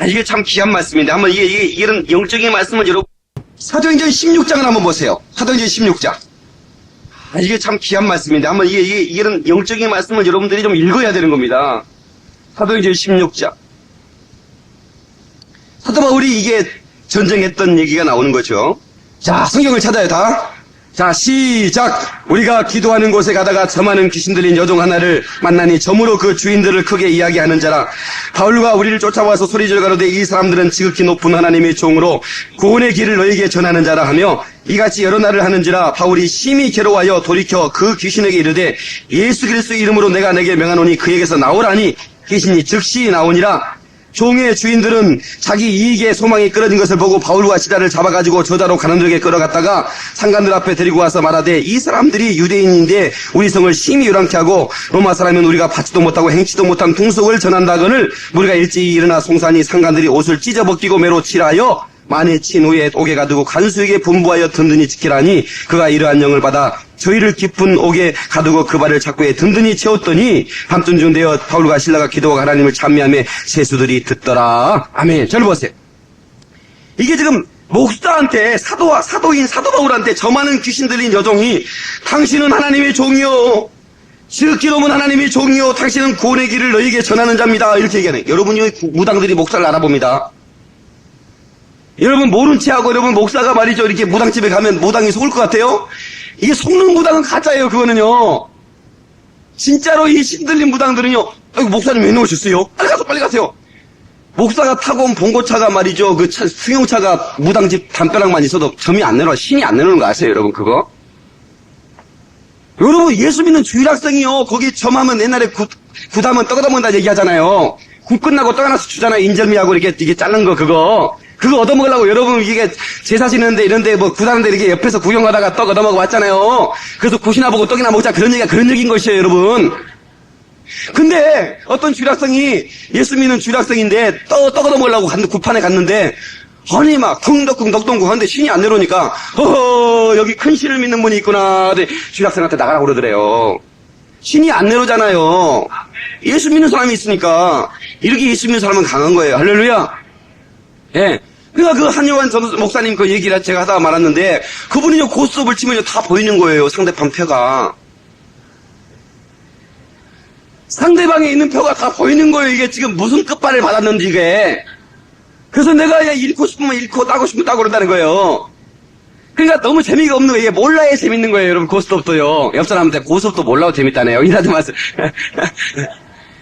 이게 참 귀한 말씀인데 한번 이런 영적인 말씀을 여러분 사도행전 16장을 한번 보세요. 사도행전 16장. 이게 참 귀한 말씀인데 한번 이런 영적인 말씀을 여러분들이 좀 읽어야 되는 겁니다. 사도행전 16장. 사도 바울이 이게 전쟁했던 얘기가 나오는 거죠. 자, 성경을 찾아요, 다. 자, 시작! 우리가 기도하는 곳에 가다가 점하는 귀신 들린 여종 하나를 만나니 점으로 그 주인들을 크게 이야기하는 자라. 바울과 우리를 쫓아와서 소리지르 가로되 이 사람들은 지극히 높은 하나님의 종으로 구원의 길을 너희에게 전하는 자라 하며 이같이 여러 날을 하는지라. 바울이 심히 괴로워하여 돌이켜 그 귀신에게 이르되 예수 그리스도 이름으로 내가 내게 명하노니 그에게서 나오라니 귀신이 즉시 나오니라. 종의 주인들은 자기 이익의 소망이 끊어진 것을 보고 바울과 시라를 잡아가지고 저자로 가난들에게 끌어갔다가 상관들 앞에 데리고 와서 말하되 이 사람들이 유대인인데 우리 성을 심히 요란케 하고 로마 사람은 우리가 받지도 못하고 행치도 못한 풍속을 전한다거늘 우리가 일찍이 일어나 송산이 상관들이 옷을 찢어벗기고 매로 칠하여 만에 친 후에 옥에 가두고 간수에게 분부하여 든든히 지키라니 그가 이러한 영을 받아 저희를 깊은 옥에 가두고 그 발을 착고에 든든히 채웠더니 밤쯤 중 되어 바울과 실라가 기도하고 하나님을 찬미하며 세수들이 듣더라. 아멘. 저를 보세요. 이게 지금 목사한테 사도인 사도 바울한테 점하는 귀신 들린 여종이 당신은 하나님의 종이요 지극히 높은 하나님의 종이요 당신은 구원의 길을 너희에게 전하는 자입니다. 이렇게 얘기하네. 여러분이 무당들이 목사를 알아봅니다. 여러분 모른 체하고 여러분 목사가 말이죠 이렇게 무당집에 가면 무당이 속을 것 같아요? 이게 속는 무당은 가짜예요. 그거는요. 진짜로 이 신들린 무당들은요. 아이고 목사님 왜 나오셨어요? 빨리 가세요. 목사가 타고 온 봉고차가 말이죠. 그 승용차가 무당집 담벼락만 있어도 점이 안 내려와. 신이 안 내려오는 거 아세요? 여러분 그거? 여러분 예수 믿는 주일학생이요. 거기 점하면 옛날에 굿하면 떡 얻어먹는다 얘기하잖아요. 굿 끝나고 떡 하나씩 주잖아요. 인절미하고 이게 자른 거 그거 얻어먹으려고 여러분 이게 제사 지는데 이런데 뭐 굿하는데 이렇게 옆에서 구경하다가 떡 얻어먹어 왔잖아요. 그래서 굿이나 보고 떡이나 먹자 그런 얘기가 그런 얘기인 것이에요 여러분. 근데 어떤 주일학생이 예수 믿는 주일학생인데 떡 얻어먹으려고 굿판에 갔는데 아니 막 덩덕쿵 하는데 신이 안 내려오니까 허허 여기 큰 신을 믿는 분이 있구나. 주일학생한테 나가라고 그러더래요. 신이 안 내려오잖아요. 예수 믿는 사람이 있으니까 이렇게 예수 믿는 사람은 강한 거예요. 할렐루야. 예. 그러니까 그 한용환 목사님 그 얘기를 제가 하다가 말았는데 그분이요 고스톱을 치면 다 보이는 거예요. 상대방 표가. 상대방에 있는 표가 다 보이는 거예요. 이게 지금 무슨 끝발을 받았는지 이게. 그래서 내가 읽고 싶으면 읽고 따고 싶으면 따고 그런다는 거예요. 그러니까 너무 재미가 없는 거예요. 몰라야 재밌는 거예요. 여러분 고스톱도요. 옆 사람한테 고스톱도 몰라도 재밌다네요. 이라도 말씀.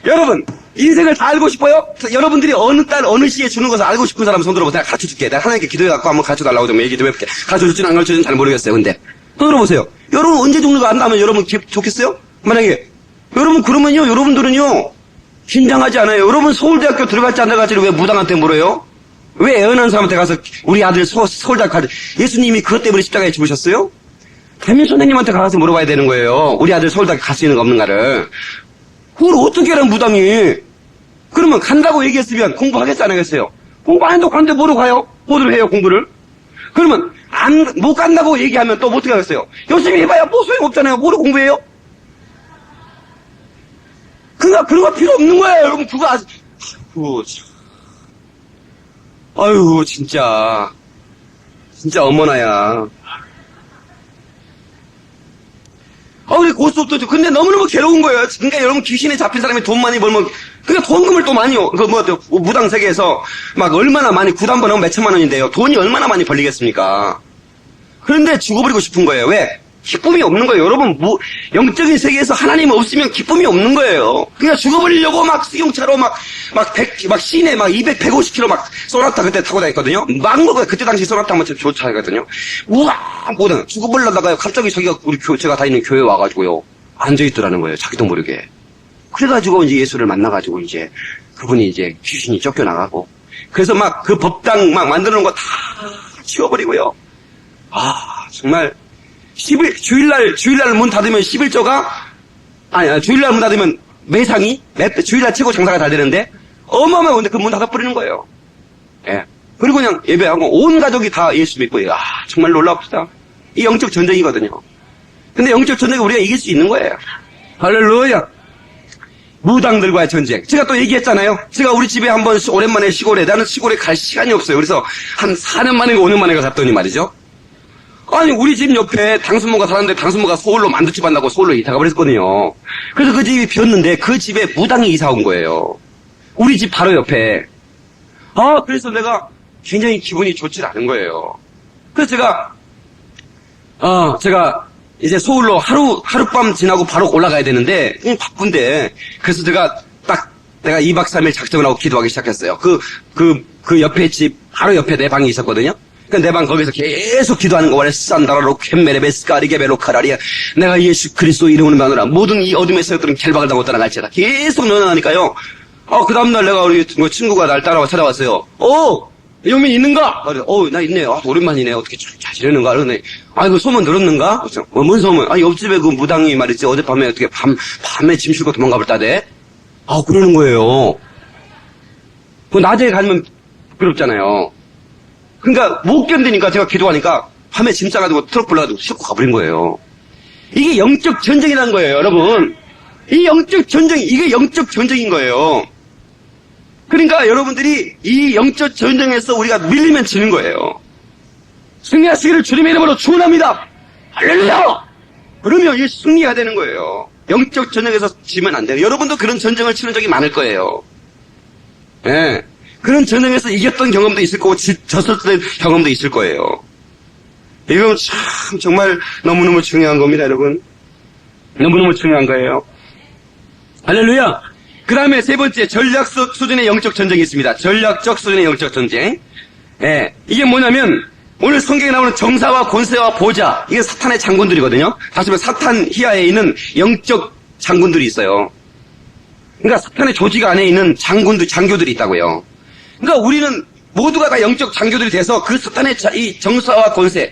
여러분 인생을 다 알고 싶어요? 여러분들이 어느 달 어느 시에 주는 것을 알고 싶은 사람 손 들어보세요. 내가 가르쳐줄게. 내가 하나님께 기도해갖고 한번 가르쳐달라고 좀 얘기 좀 해볼게. 가르쳐줄지는 안 가르쳐줄지는 잘 모르겠어요. 근데 손 들어보세요. 여러분 언제 죽는 거 안다면 여러분 좋겠어요? 만약에 여러분 그러면요 여러분들은요 긴장하지 않아요. 여러분 서울대학교 들어갈지 안 들어갈지를 왜 무당한테 물어요? 왜 애언한 사람한테 가서 우리 아들 서울대학 가자. 예수님이 그것 때문에 십자가에 죽으셨어요? 담임 선생님한테 가서 물어봐야 되는 거예요. 우리 아들 서울대학 갈 수 있는가 없는가를. 그걸 어떻게 하란 무당이. 그러면 간다고 얘기했으면 공부하겠지 안 하겠어요? 공부 안 해도 가는데 뭐로 가요? 뭐로 해요 공부를? 그러면 못 간다고 얘기하면 또 어떻게 하겠어요? 열심히 해봐야 뭐 소용없잖아요. 뭐로 공부해요? 그런 거 필요 없는 거예요. 여러분 그거 아유 진짜 어머나야. 우리 고스톱도 근데 너무너무 괴로운 거예요. 그러니까 여러분 귀신에 잡힌 사람이 돈 많이 벌면 그러니까 돈금을 또 많이요. 무당 세계에서 막 얼마나 많이 굿 한 번 하면 몇 천만 원인데요. 돈이 얼마나 많이 벌리겠습니까? 그런데 죽어버리고 싶은 거예요. 왜? 기쁨이 없는 거예요. 여러분 영적인 세계에서 하나님 없으면 기쁨이 없는 거예요. 그냥 죽어버리려고 막 승용차로 막 시내 막 150km 막 소나타 그때 타고 다녔거든요. 막 먹어요. 그때 당시 소나타 한번 좋은 차거든요. 우와 뭐든 죽어버리려다가요. 갑자기 자기가 제가 다니는 교회 와가지고요. 앉아있더라는 거예요. 자기도 모르게. 그래가지고 이제 예수를 만나가지고 이제 그분이 이제 귀신이 쫓겨나가고 그래서 막 그 법당 막 만들어 놓은 거 다 치워버리고요. 정말 주일날 문 닫으면 11조가 주일날 문 닫으면 매상이 주일날 최고 장사가 잘 되는데 어마어마한데 그 문 닫아버리는 거예요. 예. 그리고 그냥 예배하고 온 가족이 다 예수 믿고 정말 놀랍시다. 이 영적 전쟁이거든요. 근데 영적 전쟁을 우리가 이길 수 있는 거예요. 할렐루야. 무당들과의 전쟁. 제가 또 얘기했잖아요. 제가 우리 집에 한번 오랜만에 시골에 나는 시골에 갈 시간이 없어요. 그래서 한 4년 만인가 5년 만에 갔더니 말이죠. 아니 우리 집 옆에 당순모가 살았는데 당순모가 서울로 만두집 한다고 서울로 이사가 버렸거든요. 그래서 그 집이 비었는데 그 집에 무당이 이사 온 거예요. 우리 집 바로 옆에. 그래서 내가 굉장히 기분이 좋지 않은 거예요. 그래서 제가 이제 서울로 하룻밤 지나고 바로 올라가야 되는데 바쁜데 그래서 내가 2박 3일 작정을 하고 기도하기 시작했어요. 그 옆에 집 바로 옆에 내 방이 있었거든요. 그러니까 내 방 거기서 계속 기도하는 거 원래 산다라로 켐메레베스카리게베로 카라리아 내가 예수 그리스도 이름으로 마누라 모든 이 어둠의 세력들은 결박을 당하고 떠나갈지어다 계속 면허하니까요. 그 다음날 내가 우리 친구가 날 따라와 찾아왔어요. 영민 있는가? 나 있네요. 오랜만이네. 어떻게 잘 지내는가? 그러네. 그 소문 들었는가? 뭔 소문? 옆집에 그 무당이 말이지 어젯밤에 어떻게 밤에 짐 싣고 도망가 버렸다대? 그러는 거예요. 낮에 가면 부끄럽잖아요. 그러니까 못 견디니까 제가 기도하니까 밤에 짐 싸가지고 트럭 불러가지고 싣고 가버린 거예요. 이게 영적 전쟁이라는 거예요, 여러분. 이게 영적 전쟁인 거예요. 그러니까 여러분들이 이 영적 전쟁에서 우리가 밀리면 지는 거예요. 승리하시기를 주님의 이름으로 축원합니다. 할렐루야! 그러면 이 승리가 되는 거예요. 영적 전쟁에서 지면 안 돼요. 여러분도 그런 전쟁을 치는 적이 많을 거예요. 예. 그런 전쟁에서 이겼던 경험도 있을 거고 졌었던 경험도 있을 거예요. 이건 참 정말 너무너무 중요한 겁니다, 여러분. 너무너무 중요한 거예요. 할렐루야. 그 다음에 세 번째 전략적 수준의 영적 전쟁이 있습니다. 전략적 수준의 영적 전쟁. 예, 이게 뭐냐면 오늘 성경에 나오는 정사와 권세와 보좌, 이게 사탄의 장군들이거든요. 다시 말해 사탄 희하에 있는 영적 장군들이 있어요. 그러니까 사탄의 조직 안에 있는 장교들이 있다고요. 그러니까 우리는 모두가 다 영적 장교들이 돼서 그 사탄의 이 정사와 권세,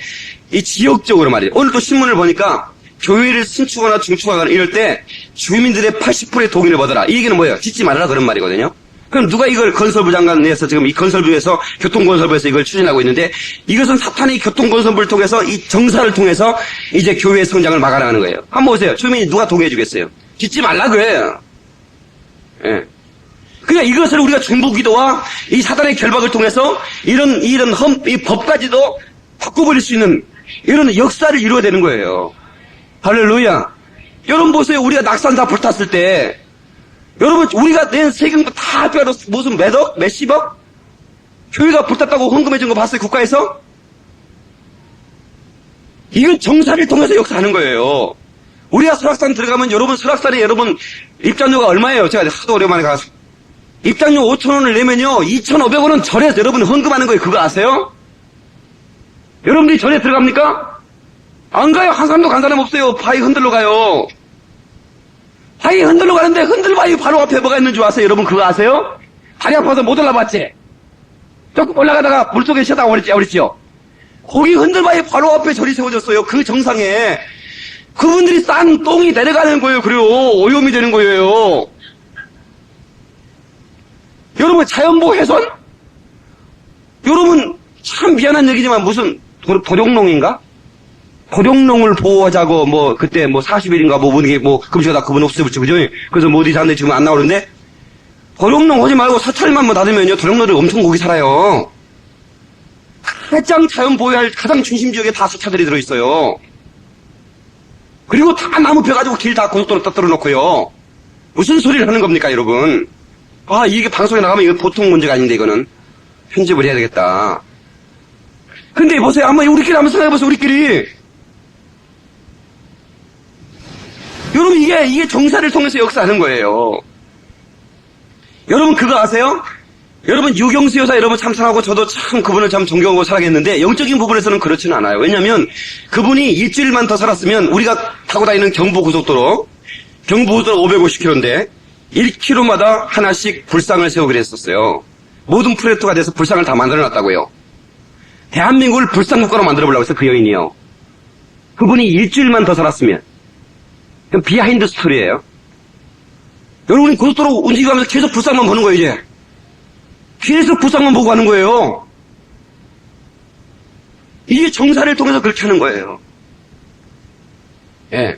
이 지역적으로 말이에요. 오늘 또 신문을 보니까 교회를 신축하거나 중축하거나 이럴 때 주민들의 80%의 동의를 받아라. 이 얘기는 뭐예요? 짓지 말아라 그런 말이거든요. 그럼 누가 이걸 건설부 장관에서 지금 이 건설부에서 교통건설부에서 이걸 추진하고 있는데 이것은 사탄이 교통건설부를 통해서 이 정사를 통해서 이제 교회의 성장을 막아나가는 거예요. 한번 보세요. 주민이 누가 동의해 주겠어요? 짓지 말라 그래요. 예. 그러니까 이것을 우리가 중보기도와 이 사단의 결박을 통해서 이 법까지도 바꿔버릴 수 있는 이런 역사를 이루어야 되는 거예요. 할렐루야. 여러분 보세요. 우리가 낙산 다 불탔을 때 여러분 우리가 낸 세금도 다 합해도 무슨 몇억? 몇십억? 교회가 불탔다고 헌금해 준 거 봤어요? 국가에서? 이건 정사를 통해서 역사하는 거예요. 우리가 설악산 들어가면 여러분 설악산에 여러분 입장료가 얼마예요? 제가 하도 오랜만에 가서 입장료 5,000원을 내면요 2,500원은 절에 여러분 헌금하는 거예요. 그거 아세요? 여러분들이 절에 들어갑니까? 안 가요. 한 사람도 간 사람 없어요. 바위 흔들러 가요. 바위 흔들러 가는데 흔들바위 바로 앞에 뭐가 있는 줄 아세요? 여러분 그거 아세요? 다리 아파서 못 올라봤지? 조금 올라가다가 물속에 쉬다가 버렸죠. 거기 흔들바위 바로 앞에 절이 세워졌어요. 그 정상에. 그분들이 싼 똥이 내려가는 거예요. 그래요. 오염이 되는 거예요. 여러분, 자연보호 훼손? 여러분, 참 미안한 얘기지만 무슨 도룡농인가? 도룡농을 보호하자고 그때 40일인가 이게 금시가다 그분 없애붙이고 그죠? 그래서 어디 사는데 지금 안 나오는데 도룡농 하지 말고 사찰만 닫으면요 도룡농들이 엄청 거기 살아요. 가장 자연 보호할 가장 중심 지역에 다 사찰들이 들어있어요. 그리고 다 나무 펴가지고 길 다 고속도로 떠들어 놓고요. 무슨 소리를 하는 겁니까, 여러분? 이게 방송에 나가면 이거 보통 문제가 아닌데, 이거는. 편집을 해야 되겠다. 근데 보세요. 우리끼리 한번 생각해보세요, 우리끼리. 여러분, 이게 정사를 통해서 역사하는 거예요. 여러분, 그거 아세요? 여러분, 유경수 여사 여러분 참 사랑하고 저도 참 그분을 참 존경하고 사랑했는데 영적인 부분에서는 그렇지는 않아요. 왜냐하면 그분이 일주일만 더 살았으면 우리가 타고 다니는 경부고속도로 550km인데 1km마다 하나씩 불상을 세우기로 했었어요. 모든 프로젝트가 돼서 불상을 다 만들어놨다고요. 대한민국을 불상국가로 만들어보려고 했어요. 그 여인이요. 그분이 일주일만 더 살았으면. 그럼 비하인드 스토리예요. 여러분이 고속도로 움직이면서 계속 불상만 보는 거예요, 이제. 계속 불상만 보고 가는 거예요. 이게 정사를 통해서 그렇게 하는 거예요. 예.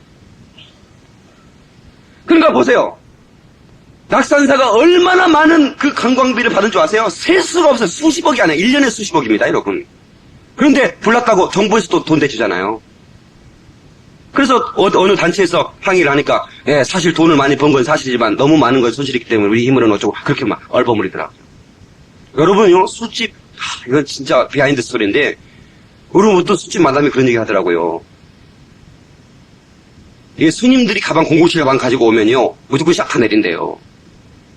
그러니까 보세요. 낙산사가 얼마나 많은 그 관광비를 받은 줄 아세요? 셀 수가 없어요. 수십억이 아니라 1년에 수십억입니다, 여러분. 그런데 불났다고 정부에서 돈 대주잖아요. 그래서 어느 단체에서 항의를 하니까 사실 돈을 많이 번 건 사실이지만 너무 많은 건 손실이기 때문에 우리 힘으로는 어쩌고 그렇게 막 얼버무리더라고요. 여러분요, 술집, 이건 진짜 비하인드 스토리인데, 여러분 어떤 술집 마담이 그런 얘기 하더라고요. 이게 스님들이 007 가방 가지고 오면요, 무조건 샷다 내린대요.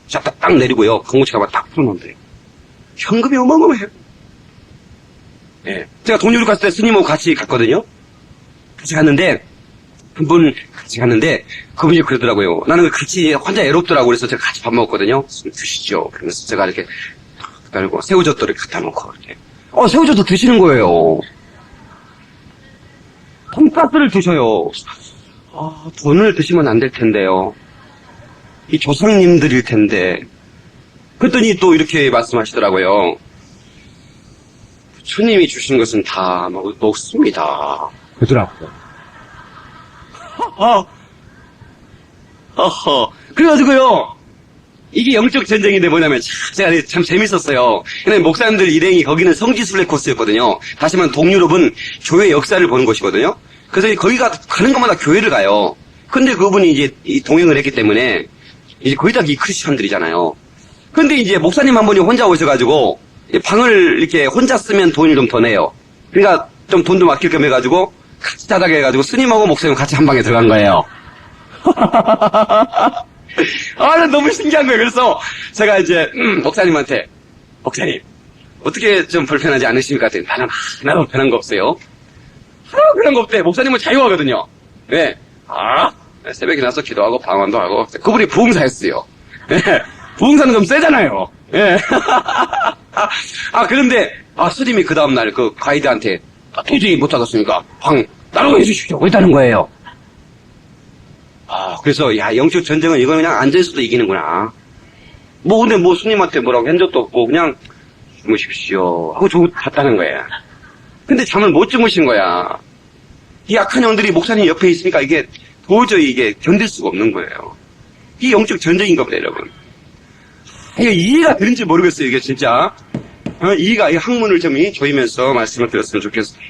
샷다 딱 내리고요, 007 가방 딱 풀어놓는대요. 현금이 어마어마해요. 예. 제가 동유럽 갔을 때 스님하고 같이 갔거든요. 같이 갔는데, 그분이 그러더라고요. 나는 같이 혼자 애롭더라고. 그래서 제가 같이 밥 먹었거든요. 드시죠. 그러면서 제가 이렇게 그리고 새우젓도를 갖다 놓고 이렇게. 새우젓도 드시는 거예요. 돈가스를 드셔요. 돈을 드시면 안 될 텐데요. 이 조상님들일 텐데. 그랬더니 또 이렇게 말씀하시더라고요. 부처님이 주신 것은 다 먹습니다. 그러더라고요. 그래가지고요. 이게 영적 전쟁인데 뭐냐면 제가 참 재밌었어요. 근데 목사님들 일행이 거기는 성지순례 코스였거든요. 다시 말하면 동유럽은 교회 역사를 보는 곳이거든요. 그래서 거기가 가는 것마다 교회를 가요. 근데 그분이 이제 동행을 했기 때문에 이제 거의 다 이 크리스천들이잖아요. 근데 이제 목사님 한 분이 혼자 오셔가지고 방을 이렇게 혼자 쓰면 돈을 좀 더 내요. 그러니까 좀 돈도 아낄 겸 해가지고 같이 자자게 해가지고 스님하고 목사님 같이 한 방에 들어간 거예요. 난 너무 신기한 거예요. 그래서 제가 이제 목사님한테 목사님 어떻게 좀 불편하지 않으십니까? 나는 하나도 불편한 거 없어요. 하나도 불편한 거 없대. 목사님은 자유하거든요. 네. 새벽에 나서 기도하고 방언도 하고 그분이 부흥사였어요. 네. 부흥사는 좀 세잖아요. 네. 그런데 스님이 그 다음날 그 가이드한테 도저히 못하겠으니까 방 따로 해주십시오. 그랬다는 거예요. 그래서 영적 전쟁은 이거 그냥 앉아있어도 이기는구나. 근데 스님한테 뭐라고 한 적도 없고 그냥 주무십시오 하고 갔다는 거예요. 근데 잠을 못 주무신 거야. 이 약한 영들이 목사님 옆에 있으니까 이게 도저히 이게 견딜 수가 없는 거예요. 이게 영적 전쟁인가 보다, 여러분. 이게 이해가 되는지 모르겠어요, 이게 진짜. 이해가, 이 학문을 좀 조이면서 말씀을 드렸으면 좋겠어요.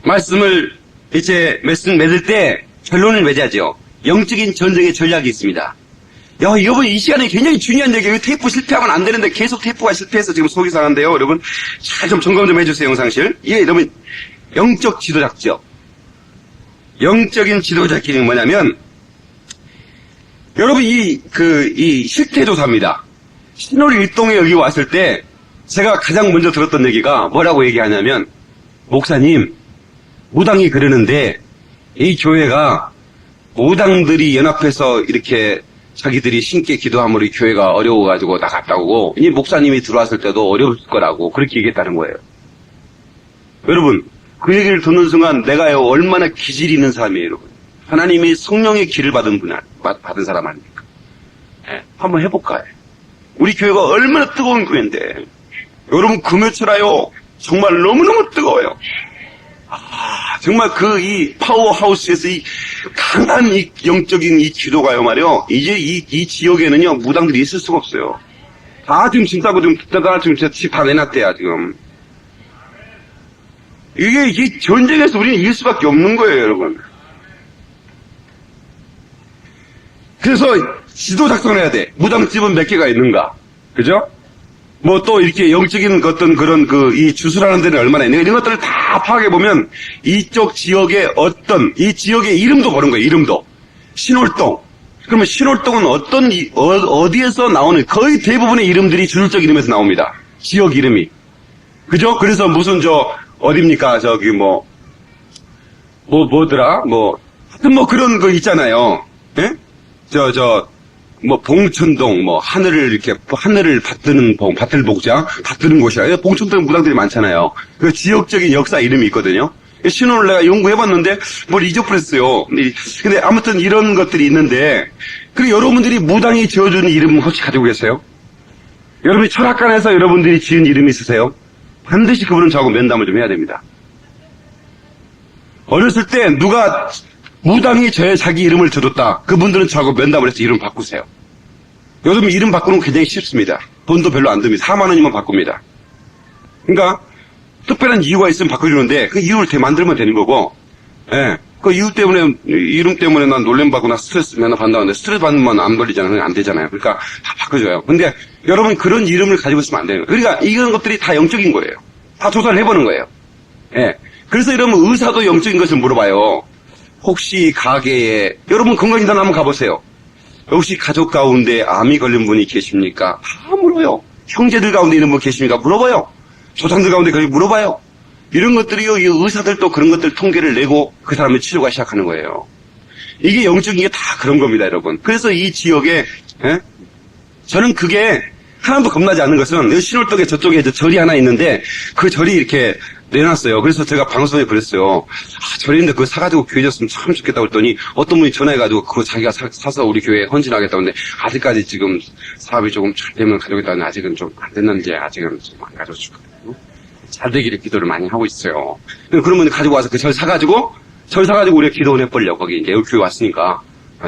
말씀을 이제 맺을 때 결론을 맺어야죠. 영적인 전쟁의 전략이 있습니다. 여러분, 이 시간에 굉장히 중요한 얘기예요. 테이프 실패하면 안 되는데 계속 테이프가 실패해서 지금 속이 상한데요. 여러분, 잘 좀 점검 좀 해주세요, 영상실. 이게 여러분, 영적 지도작죠. 영적인 지도자끼리는 뭐냐면, 여러분, 이 실태조사입니다. 신월 일동에 여기 왔을 때, 제가 가장 먼저 들었던 얘기가 뭐라고 얘기하냐면, 목사님, 무당이 그러는데, 이 교회가 무당들이 연합해서 이렇게 자기들이 신께 기도함으로 이 교회가 어려워가지고 나갔다 오고, 이 목사님이 들어왔을 때도 어려울 거라고 그렇게 얘기했다는 거예요. 여러분, 그 얘기를 듣는 순간 내가 얼마나 기질이 있는 사람이에요, 여러분. 하나님이 성령의 길을 받은 사람 아닙니까? 예, 한번 해볼까요? 우리 교회가 얼마나 뜨거운 교회인데, 여러분 금요철아요 정말 너무너무 뜨거워요. 정말 이 파워하우스에서 이 강한 이 영적인 이 기도가요 말이요. 이제 이 지역에는요, 무당들이 있을 수가 없어요. 다 지금 짐 싸고 지금 집 다 내놨대요, 지금. 이게 전쟁에서 우리는 이길 수밖에 없는 거예요, 여러분. 그래서 지도 작성을 해야 돼. 무당집은 몇 개가 있는가. 그죠? 뭐 또 이렇게 영적인 어떤 그런 이 주술하는 데는 얼마나 있는가. 이런 것들을 다 파악해보면 이쪽 지역의 이 지역의 이름도 보는 거예요, 이름도. 신월동. 그러면 신월동은 어디에서 나오는, 거의 대부분의 이름들이 주술적 이름에서 나옵니다. 지역 이름이. 그죠? 그래서 무슨 어딥니까? 뭐더라? 하여튼 그런 거 있잖아요. 예? 봉천동, 하늘을 받드는 받들 복장, 받드는 곳이라. 봉천동 무당들이 많잖아요. 그 지역적인 역사 이름이 있거든요. 신호를 내가 연구해봤는데, 뭘 잊어버렸어요. 근데 아무튼 이런 것들이 있는데, 그리고 여러분들이 무당이 지어주는 이름 혹시 가지고 계세요? 여러분이 철학관에서 여러분들이 지은 이름이 있으세요? 반드시 그분은 저하고 면담을 좀 해야 됩니다. 어렸을 때 누가 무당이 자기 이름을 줘줬다. 그분들은 저하고 면담을 해서 이름 바꾸세요. 요즘 이름 바꾸는 거 굉장히 쉽습니다. 돈도 별로 안 듭니다. 4만 원이면 바꿉니다. 그러니까 특별한 이유가 있으면 바꿔주는데 그 이유를 만들면 되는 거고, 예. 그 이름 때문에 난 놀림받거나 스트레스 받는다는데 스트레스 받으면 안 걸리잖아요. 안 되잖아요. 그러니까 다 바꿔줘요. 근데 여러분 그런 이름을 가지고 있으면 안 돼요. 그러니까 이런 것들이 다 영적인 거예요. 다 조사를 해보는 거예요. 예. 그래서 여러분 의사도 영적인 것을 물어봐요. 혹시 가게에, 여러분 건강진단 한번 가보세요. 혹시 가족 가운데 암이 걸린 분이 계십니까? 다 물어요. 형제들 가운데 있는 분 계십니까? 물어봐요. 조상들 가운데 그렇게 물어봐요. 이런 것들이요, 이 의사들도 그런 것들 통계를 내고 그 사람의 치료가 시작하는 거예요. 이게 영적인 게 다 그런 겁니다, 여러분. 그래서 이 지역에, 저는 그게 하나도 겁나지 않는 것은 신월동에 저쪽에 절이 하나 있는데 그 절이 이렇게 내놨어요. 그래서 제가 방송에 그랬어요. 절이 있는데 그거 사가지고 교회 줬으면 참 좋겠다고 그랬더니 어떤 분이 전화해가지고 그거 자기가 사서 우리 교회에 헌신하겠다고 하는데 아직까지 지금 사업이 조금 잘 되면 가져오겠다는데 아직은 좀 안 됐는지 아직은 좀 안 가져주거든요. 잘 되기를 기도를 많이 하고 있어요. 그러면 가지고 와서 그 절 사가지고 우리가 기도를 해버려. 거기 이제 여기 교회 왔으니까.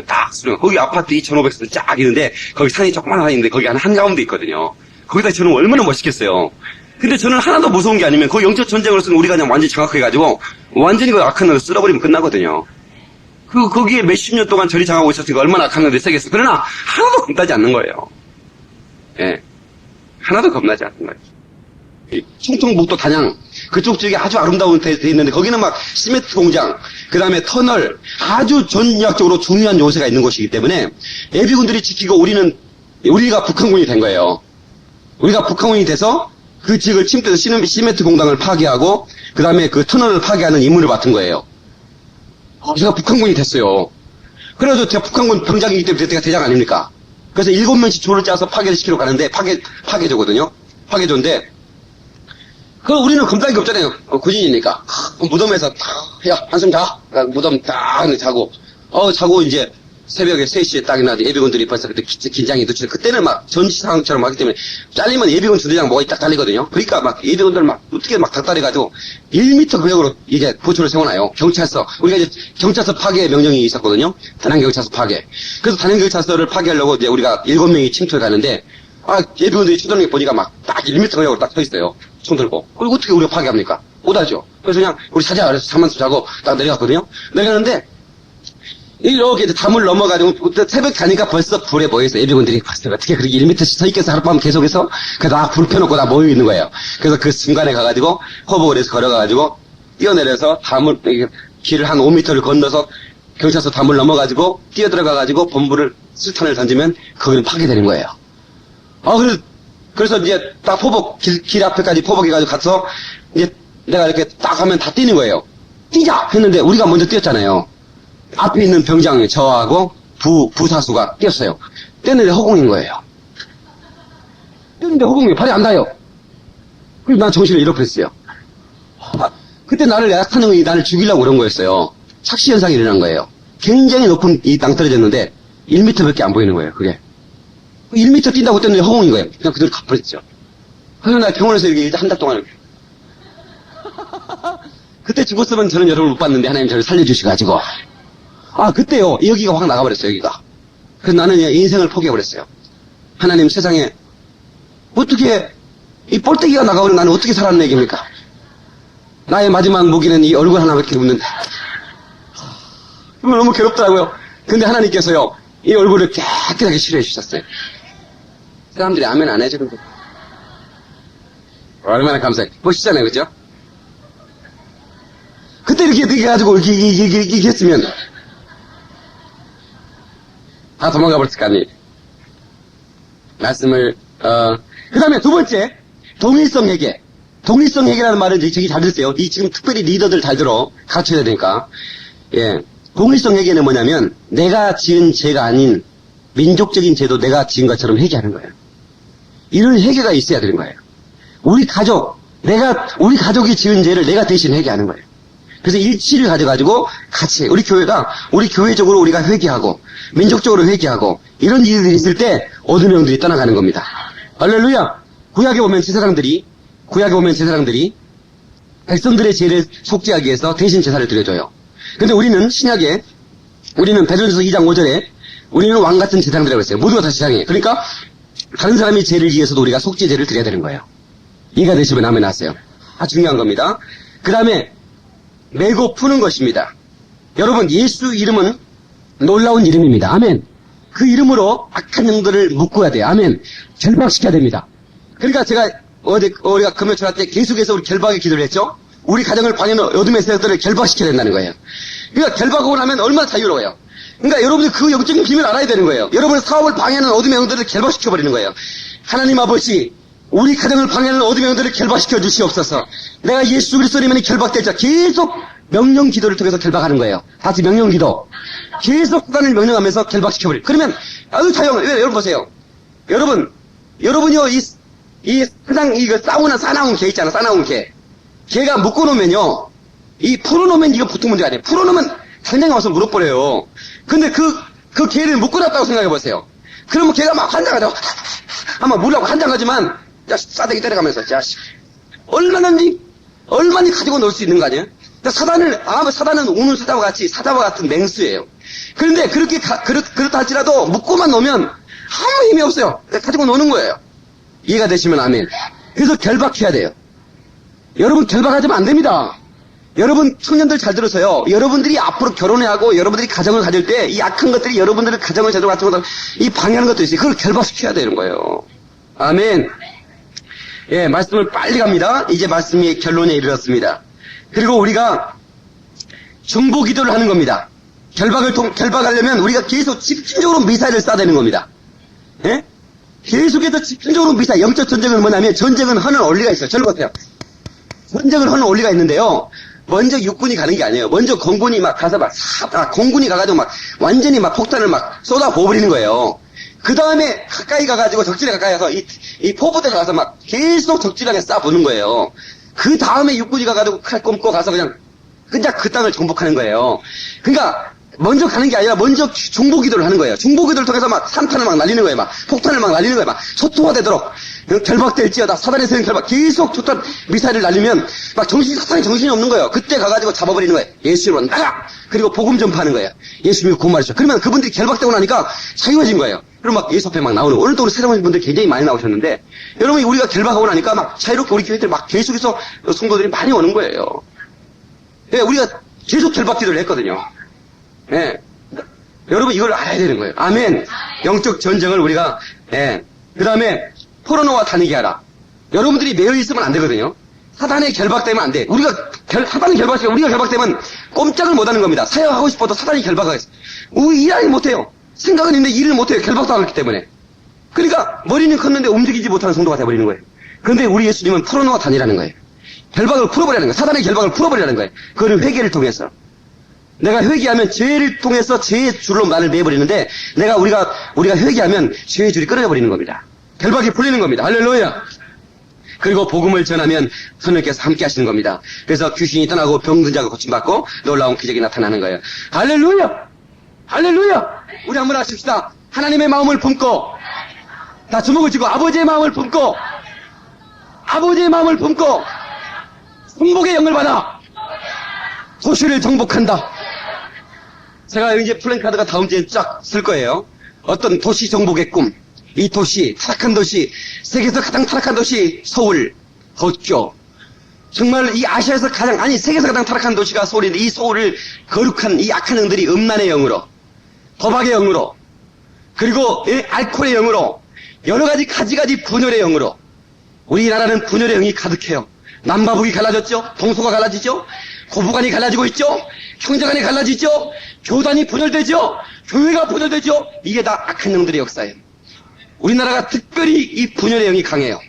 딱 수령. 거기 아파트 2,500세대 쫙 있는데 거기 산이 조그만 하나 있는데 거기 한가운데 있거든요. 거기다 저는 얼마나 멋있겠어요. 근데 저는 하나도 무서운 게 아니면 거기 영적 전쟁으로서는 우리가 그냥 완전히 장악해가지고 완전히 그 악한 놈을 쓸어버리면 끝나거든요. 거기에 몇십 년 동안 절이 장하고 있었으니까 얼마나 악한 놈들이 세겠어. 그러나 하나도 겁나지 않는 거예요. 예. 하나도 겁나지 않는 거예요. 충청북도 단양 그쪽 지역이 아주 아름다운 데 있는데 거기는 막 시멘트 공장 그 다음에 터널 아주 전략적으로 중요한 요새가 있는 곳이기 때문에 예비군들이 지키고 우리가 북한군이 된 거예요. 우리가 북한군이 돼서 그 지역을 침투해서 시멘트 공장을 파괴하고 그 다음에 그 터널을 파괴하는 임무를 맡은 거예요. 제가 북한군이 됐어요. 그래서 제가 북한군 병장이기 때문에 제가 대장 아닙니까? 그래서 7명씩 조를 짜서 파괴를 시키러 가는데 파괴조거든요. 파괴조인데 우리는 겁나는 게 없잖아요. 군인이니까. 무덤에서 야, 한숨 자. 무덤 딱 자고. 자고 이제 새벽에 3시에 딱 일어나도 예비군들이 벌써 그때 긴장이 늦추는 그때는 막 전시 상황처럼 하기 때문에 잘리면 예비군 주대장 목이 딱 잘리거든요. 그러니까 막 예비군들 어떻게 닥달해가지고 1m 구역으로 이제 보초를 세워놔요. 경찰서. 우리가 이제 경찰서 파괴 명령이 있었거든요. 단양경찰서 파괴. 그래서 단양경찰서를 파괴하려고 이제 우리가 7명이 침투해 가는데 예비군들이 쳐들어오는 게 보니까 막 딱 1m 구역으로 딱 서 있어요. 손 들고. 그리고 어떻게 우리가 파괴합니까? 못하죠. 그래서 그냥 우리 사자 그래서 잠만 자고 딱 내려갔거든요. 내려가는데 이렇게 담을 넘어가지고 새벽 가니까 벌써 불에 모여있어. 예비군들이 봤어요. 어떻게 그렇게 1m씩 서 있겠어. 하룻밤 계속해서 그래서 불 펴놓고 다 모여 있는 거예요. 그래서 그 순간에 가가지고 호복을 해서 걸어가가지고 뛰어내려서 길을 한 5m를 건너서 경찰서 담을 넘어가지고 뛰어들어가가지고 본부를 수탄을 던지면 거기는 파괴되는 거예요. 그래서 이제 딱 길 앞에까지 포복해가지고 가서 이제 내가 이렇게 딱 하면 다 뛰는 거예요. 뛰자! 했는데 우리가 먼저 뛰었잖아요. 앞에 있는 병장이 저하고 부사수가 뛰었어요. 뗐는데 허공인 거예요. 뗐는데 허공이 발이 안 닿아요. 그래서 난 정신을 잃어버렸어요. 그때 나를 약탄형이 나를 죽이려고 그런 거였어요. 착시 현상이 일어난 거예요. 굉장히 높은 이 낭떠러졌는데 1m밖에 안 보이는 거예요. 그게 1m 뛴다고 뗐는데 허공인 거예요. 그냥 그대로 가버렸죠. 그래서 나 병원에서 이렇게 한 달 동안 그때 죽었으면 저는 여러분을 못 봤는데 하나님 저를 살려주셔가지고 그때요 여기가 확 나가버렸어요. 여기가. 그래서 나는 그냥 인생을 포기해버렸어요. 하나님 세상에 어떻게 이 볼때기가 나가버리면 나는 어떻게 살았는 얘기입니까? 나의 마지막 무기는 이 얼굴 하나밖에 없는데 너무 괴롭더라고요. 근데 하나님께서요 이 얼굴을 깨끗하게 치료해 주셨어요. 사람들이 아멘 안 해주는데 얼마나 감사해. 멋있잖아요, 그죠? 그때 이렇게 해가지고 이렇게 했으면 다 도망가 버렸을 거 아니에요. 말씀을 그 다음에 두 번째 동일성 회계. 동일성 회계라는 말은 저기 잘 들으세요. 이 지금 특별히 리더들 잘 들어 가르쳐야 되니까. 예, 동일성 회계는 뭐냐면 내가 지은 죄가 아닌 민족적인 죄도 내가 지은 것처럼 회개하는 거예요. 이런 회개가 있어야 되는 거예요. 우리 가족이 지은 죄를 내가 대신 회개하는 거예요. 그래서 일치를 가져가지고 같이 우리 교회적으로 우리가 회개하고 민족적으로 회개하고 이런 일들이 있을 때 어둠의 영들이 떠나가는 겁니다. 할렐루야. 구약에 보면 제사장들이 백성들의 죄를 속죄하기 위해서 대신 제사를 드려줘요. 근데 우리는 신약에 우리는 베드로전서 2장 5절에 우리는 왕 같은 제사장들이라고 했어요. 모두가 다 제사장이에요. 그러니까 다른 사람의 죄를 위해서도 우리가 속죄제를 드려야 되는 거예요. 이해가 되시면 아멘 하세요. 중요한 겁니다. 그 다음에 메고 푸는 것입니다. 여러분 예수 이름은 놀라운 이름입니다. 아멘. 그 이름으로 악한 영들을 묶어야 돼요. 아멘. 결박시켜야 됩니다. 그러니까 제가 우리가 금요철 때 계속해서 우리 결박의 기도를 했죠. 우리 가정을 방해하는 어둠의 세력들을 결박시켜야 된다는 거예요. 그러니까 결박하고 나면 얼마나 자유로워요. 그러니까 여러분들 그 영적인 비밀을 알아야 되는 거예요. 여러분의 사업을 방해하는 어둠의 영들을 결박시켜버리는 거예요. 하나님 아버지 우리 가정을 방해하는 어둠의 영들을 결박시켜 주시옵소서. 내가 예수 그리스도님이 결박될 자 계속 명령 기도를 통해서 결박하는 거예요. 다시 명령 기도. 계속 사단을 명령하면서 결박시켜버려. 그러면 여러분 보세요. 여러분이요 이 그냥 이거 싸나운 개 있잖아. 싸나운 개. 개가 묶어놓으면요. 이 풀어놓으면 이거 보통 문제가 아니에요. 풀어놓으면 당장에 와서 물어버려요. 근데 그 개를 묶어놨다고 생각해보세요. 그러면 개가 막 환장하죠. 아마 물라고 환장하지만 싸대기 때려가면서 자식 얼마나 가지고 놀 수 있는 거 아니에요? 사단은 우는 사자와 같은 맹수예요. 그런데 그렇다 할지라도 묶고만 놓으면 아무 힘이 없어요. 가지고 노는 거예요. 이해가 되시면 아멘. 그래서 결박해야 돼요. 여러분 결박하지면 안 됩니다. 여러분 청년들 잘 들으세요. 여러분들이 앞으로 결혼하고 여러분들이 가정을 가질 때 이 악한 것들이 여러분들의 가정을 제대로 갖추고 이 방해하는 것도 있어요. 그걸 결박시켜야 되는 거예요. 아멘. 예, 말씀을 빨리 갑니다. 이제 말씀이 결론에 이르렀습니다. 그리고 우리가 중보 기도를 하는 겁니다. 결박하려면 우리가 계속 집중적으로 미사일을 쏴대는 겁니다. 예? 계속해서 집중적으로 영적 전쟁은 뭐냐면 전쟁은 하는 원리가 있어요. 저를 보세요. 전쟁을 하는 원리가 있는데요. 먼저 육군이 가는 게 아니에요. 먼저 공군이 막 가서 공군이 가가지고 막 완전히 막 폭탄을 막 쏟아 부어버리는 거예요. 그 다음에 가까이 가가지고 적진에 가까이 가서 이 포부대에 가서 막 계속 적진하게 쏴보는 거예요. 그 다음에 육군이 가가지고 칼 꼽고 가서 그냥 그 땅을 정복하는 거예요. 그러니까 먼저 가는 게 아니라 먼저 중보 기도를 하는 거예요. 중보 기도를 통해서 막 산탄을 막 날리는 거예요. 막 폭탄을 막 날리는 거예요. 막 소통화되도록 결박될지어다. 사단의 세는 결박 계속 초탄 미사일을 날리면 막 사탄이 정신이 없는 거예요. 그때 가가지고 잡아버리는 거예요. 예수로 나가! 그리고 복음 전파하는 거예요. 예수 믿고 구원받으셨죠. 그러면 그분들이 결박되고 나니까 자유해진 거예요. 그리고 막 예수 앞에 막 나오는 오늘도 우리 새로운 분들 굉장히 많이 나오셨는데 여러분이 우리가 결박하고 나니까 막 자유롭게 우리 교회들 막 계속해서 성도들이 많이 오는 거예요. 네, 우리가 계속 결박 기도를 했거든요. 네. 여러분 이걸 알아야 되는 거예요. 아멘. 영적 전쟁을 우리가 그 다음에 포로노와 다니게 하라. 여러분들이 매여 있으면 안 되거든요. 사단에 결박되면 안 돼. 사단이 결박되면 우리가 결박되면 꼼짝을 못 하는 겁니다. 사역하고 싶어도 사단이 결박하겠어. 우리 일하지 못해요. 생각은 있는데 일을 못해요. 결박도 하기 때문에. 그러니까 머리는 컸는데 움직이지 못하는 성도가 돼버리는 거예요. 그런데 우리 예수님은 포로노와 다니라는 거예요. 결박을 풀어버리라는 거예요. 사단의 결박을 풀어버리라는 거예요. 그거는 회개를 통해서. 내가 회개하면 죄를 통해서 죄의 줄로 나를 매버리는데 우리가 회개하면 죄의 줄이 끊어져 버리는 겁니다. 결박이 풀리는 겁니다. 할렐루야. 그리고 복음을 전하면 성령께서 함께 하시는 겁니다. 그래서 귀신이 떠나고 병든 자가 고침받고 놀라운 기적이 나타나는 거예요. 할렐루야. 할렐루야. 우리 한번 하십시다. 하나님의 마음을 품고 다 주먹을 쥐고 아버지의 마음을 품고 성복의 영을 받아 도시를 정복한다. 제가 이제 플랜카드가 다음 주에 쫙 쓸 거예요. 어떤 도시 정복의 꿈. 이 도시, 타락한 도시, 세계에서 가장 타락한 도시, 서울, 도쿄. 정말 이 아시아에서 세계에서 가장 타락한 도시가 서울인데 이 서울을 거룩한 이 악한 영들이 음란의 영으로, 도박의 영으로, 그리고 알코올의 영으로, 여러 가지 분열의 영으로. 우리나라는 분열의 영이 가득해요. 남과 북이 갈라졌죠? 동서가 갈라지죠? 고부간이 갈라지고 있죠? 형제간이 갈라지죠? 교단이 분열되죠? 교회가 분열되죠? 이게 다 악한 영들의 역사예요. 우리나라가 특별히 이 분열의 영이 강해요.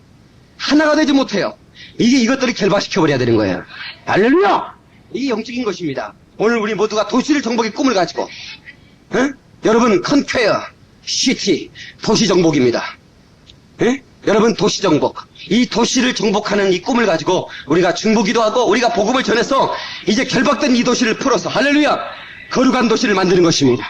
하나가 되지 못해요. 이것들을 결박시켜버려야 되는 거예요. 할렐루야! 이게 영적인 것입니다. 오늘 우리 모두가 도시를 정복의 꿈을 가지고, 여러분, 컨퀘어, 시티, 도시 정복입니다. 여러분, 도시 정복. 이 도시를 정복하는 이 꿈을 가지고 우리가 중보기도 하고 우리가 복음을 전해서 이제 결박된 이 도시를 풀어서, 할렐루야! 거룩한 도시를 만드는 것입니다.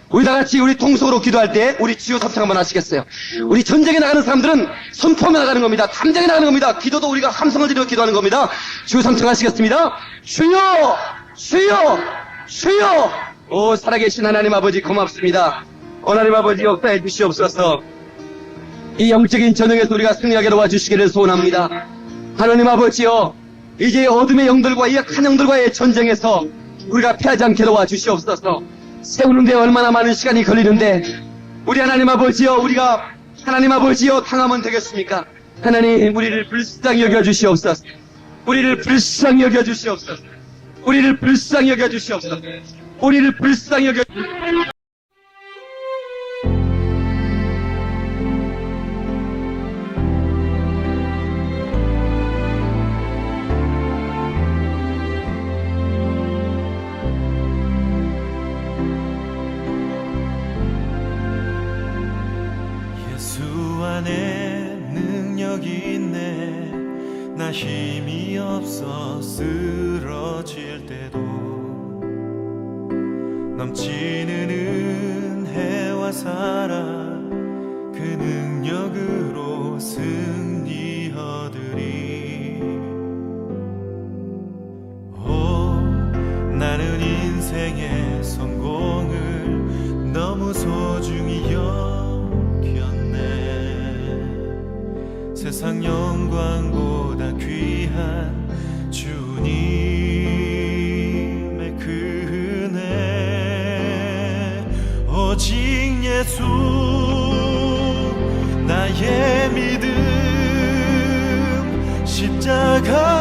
우리 다 같이 우리 통속으로 기도할 때 우리 주여 삼창 한번 하시겠어요? 우리 전쟁에 나가는 사람들은 선포하며 나가는 겁니다. 담장에 나가는 겁니다. 기도도 우리가 함성을 지르고 기도하는 겁니다. 주여 삼창 하시겠습니다. 주여! 주여! 주여! 오, 살아계신 하나님 아버지 고맙습니다. 하나님 아버지 역사해 주시옵소서. 이 영적인 전쟁에서 우리가 승리하게 도와주시기를 소원합니다. 하나님 아버지여, 이제 어둠의 영들과 이 악한 영들과의 전쟁에서 우리가 패하지 않게 도와주시옵소서. 세우는데 얼마나 많은 시간이 걸리는데 우리 하나님 아버지여, 우리가 하나님 아버지여 당하면 되겠습니까? 하나님, 우리를 불쌍히 여겨주시옵소서. 우리를 불쌍히 여겨주시옵소서. 우리를 불쌍히 여겨주시옵소서. 우리를 불쌍히 여겨주시옵소서. 안에 능력이 있네. 나 힘이 없어 쓰러질 때도 넘치는 은혜와 사랑 그 능력으로 승리 얻으리. 오, 나는 인생의 성공을 너무 소중히 세상 영광보다 귀한 주님의 그 은혜, 오직 예수 나의 믿음 십자가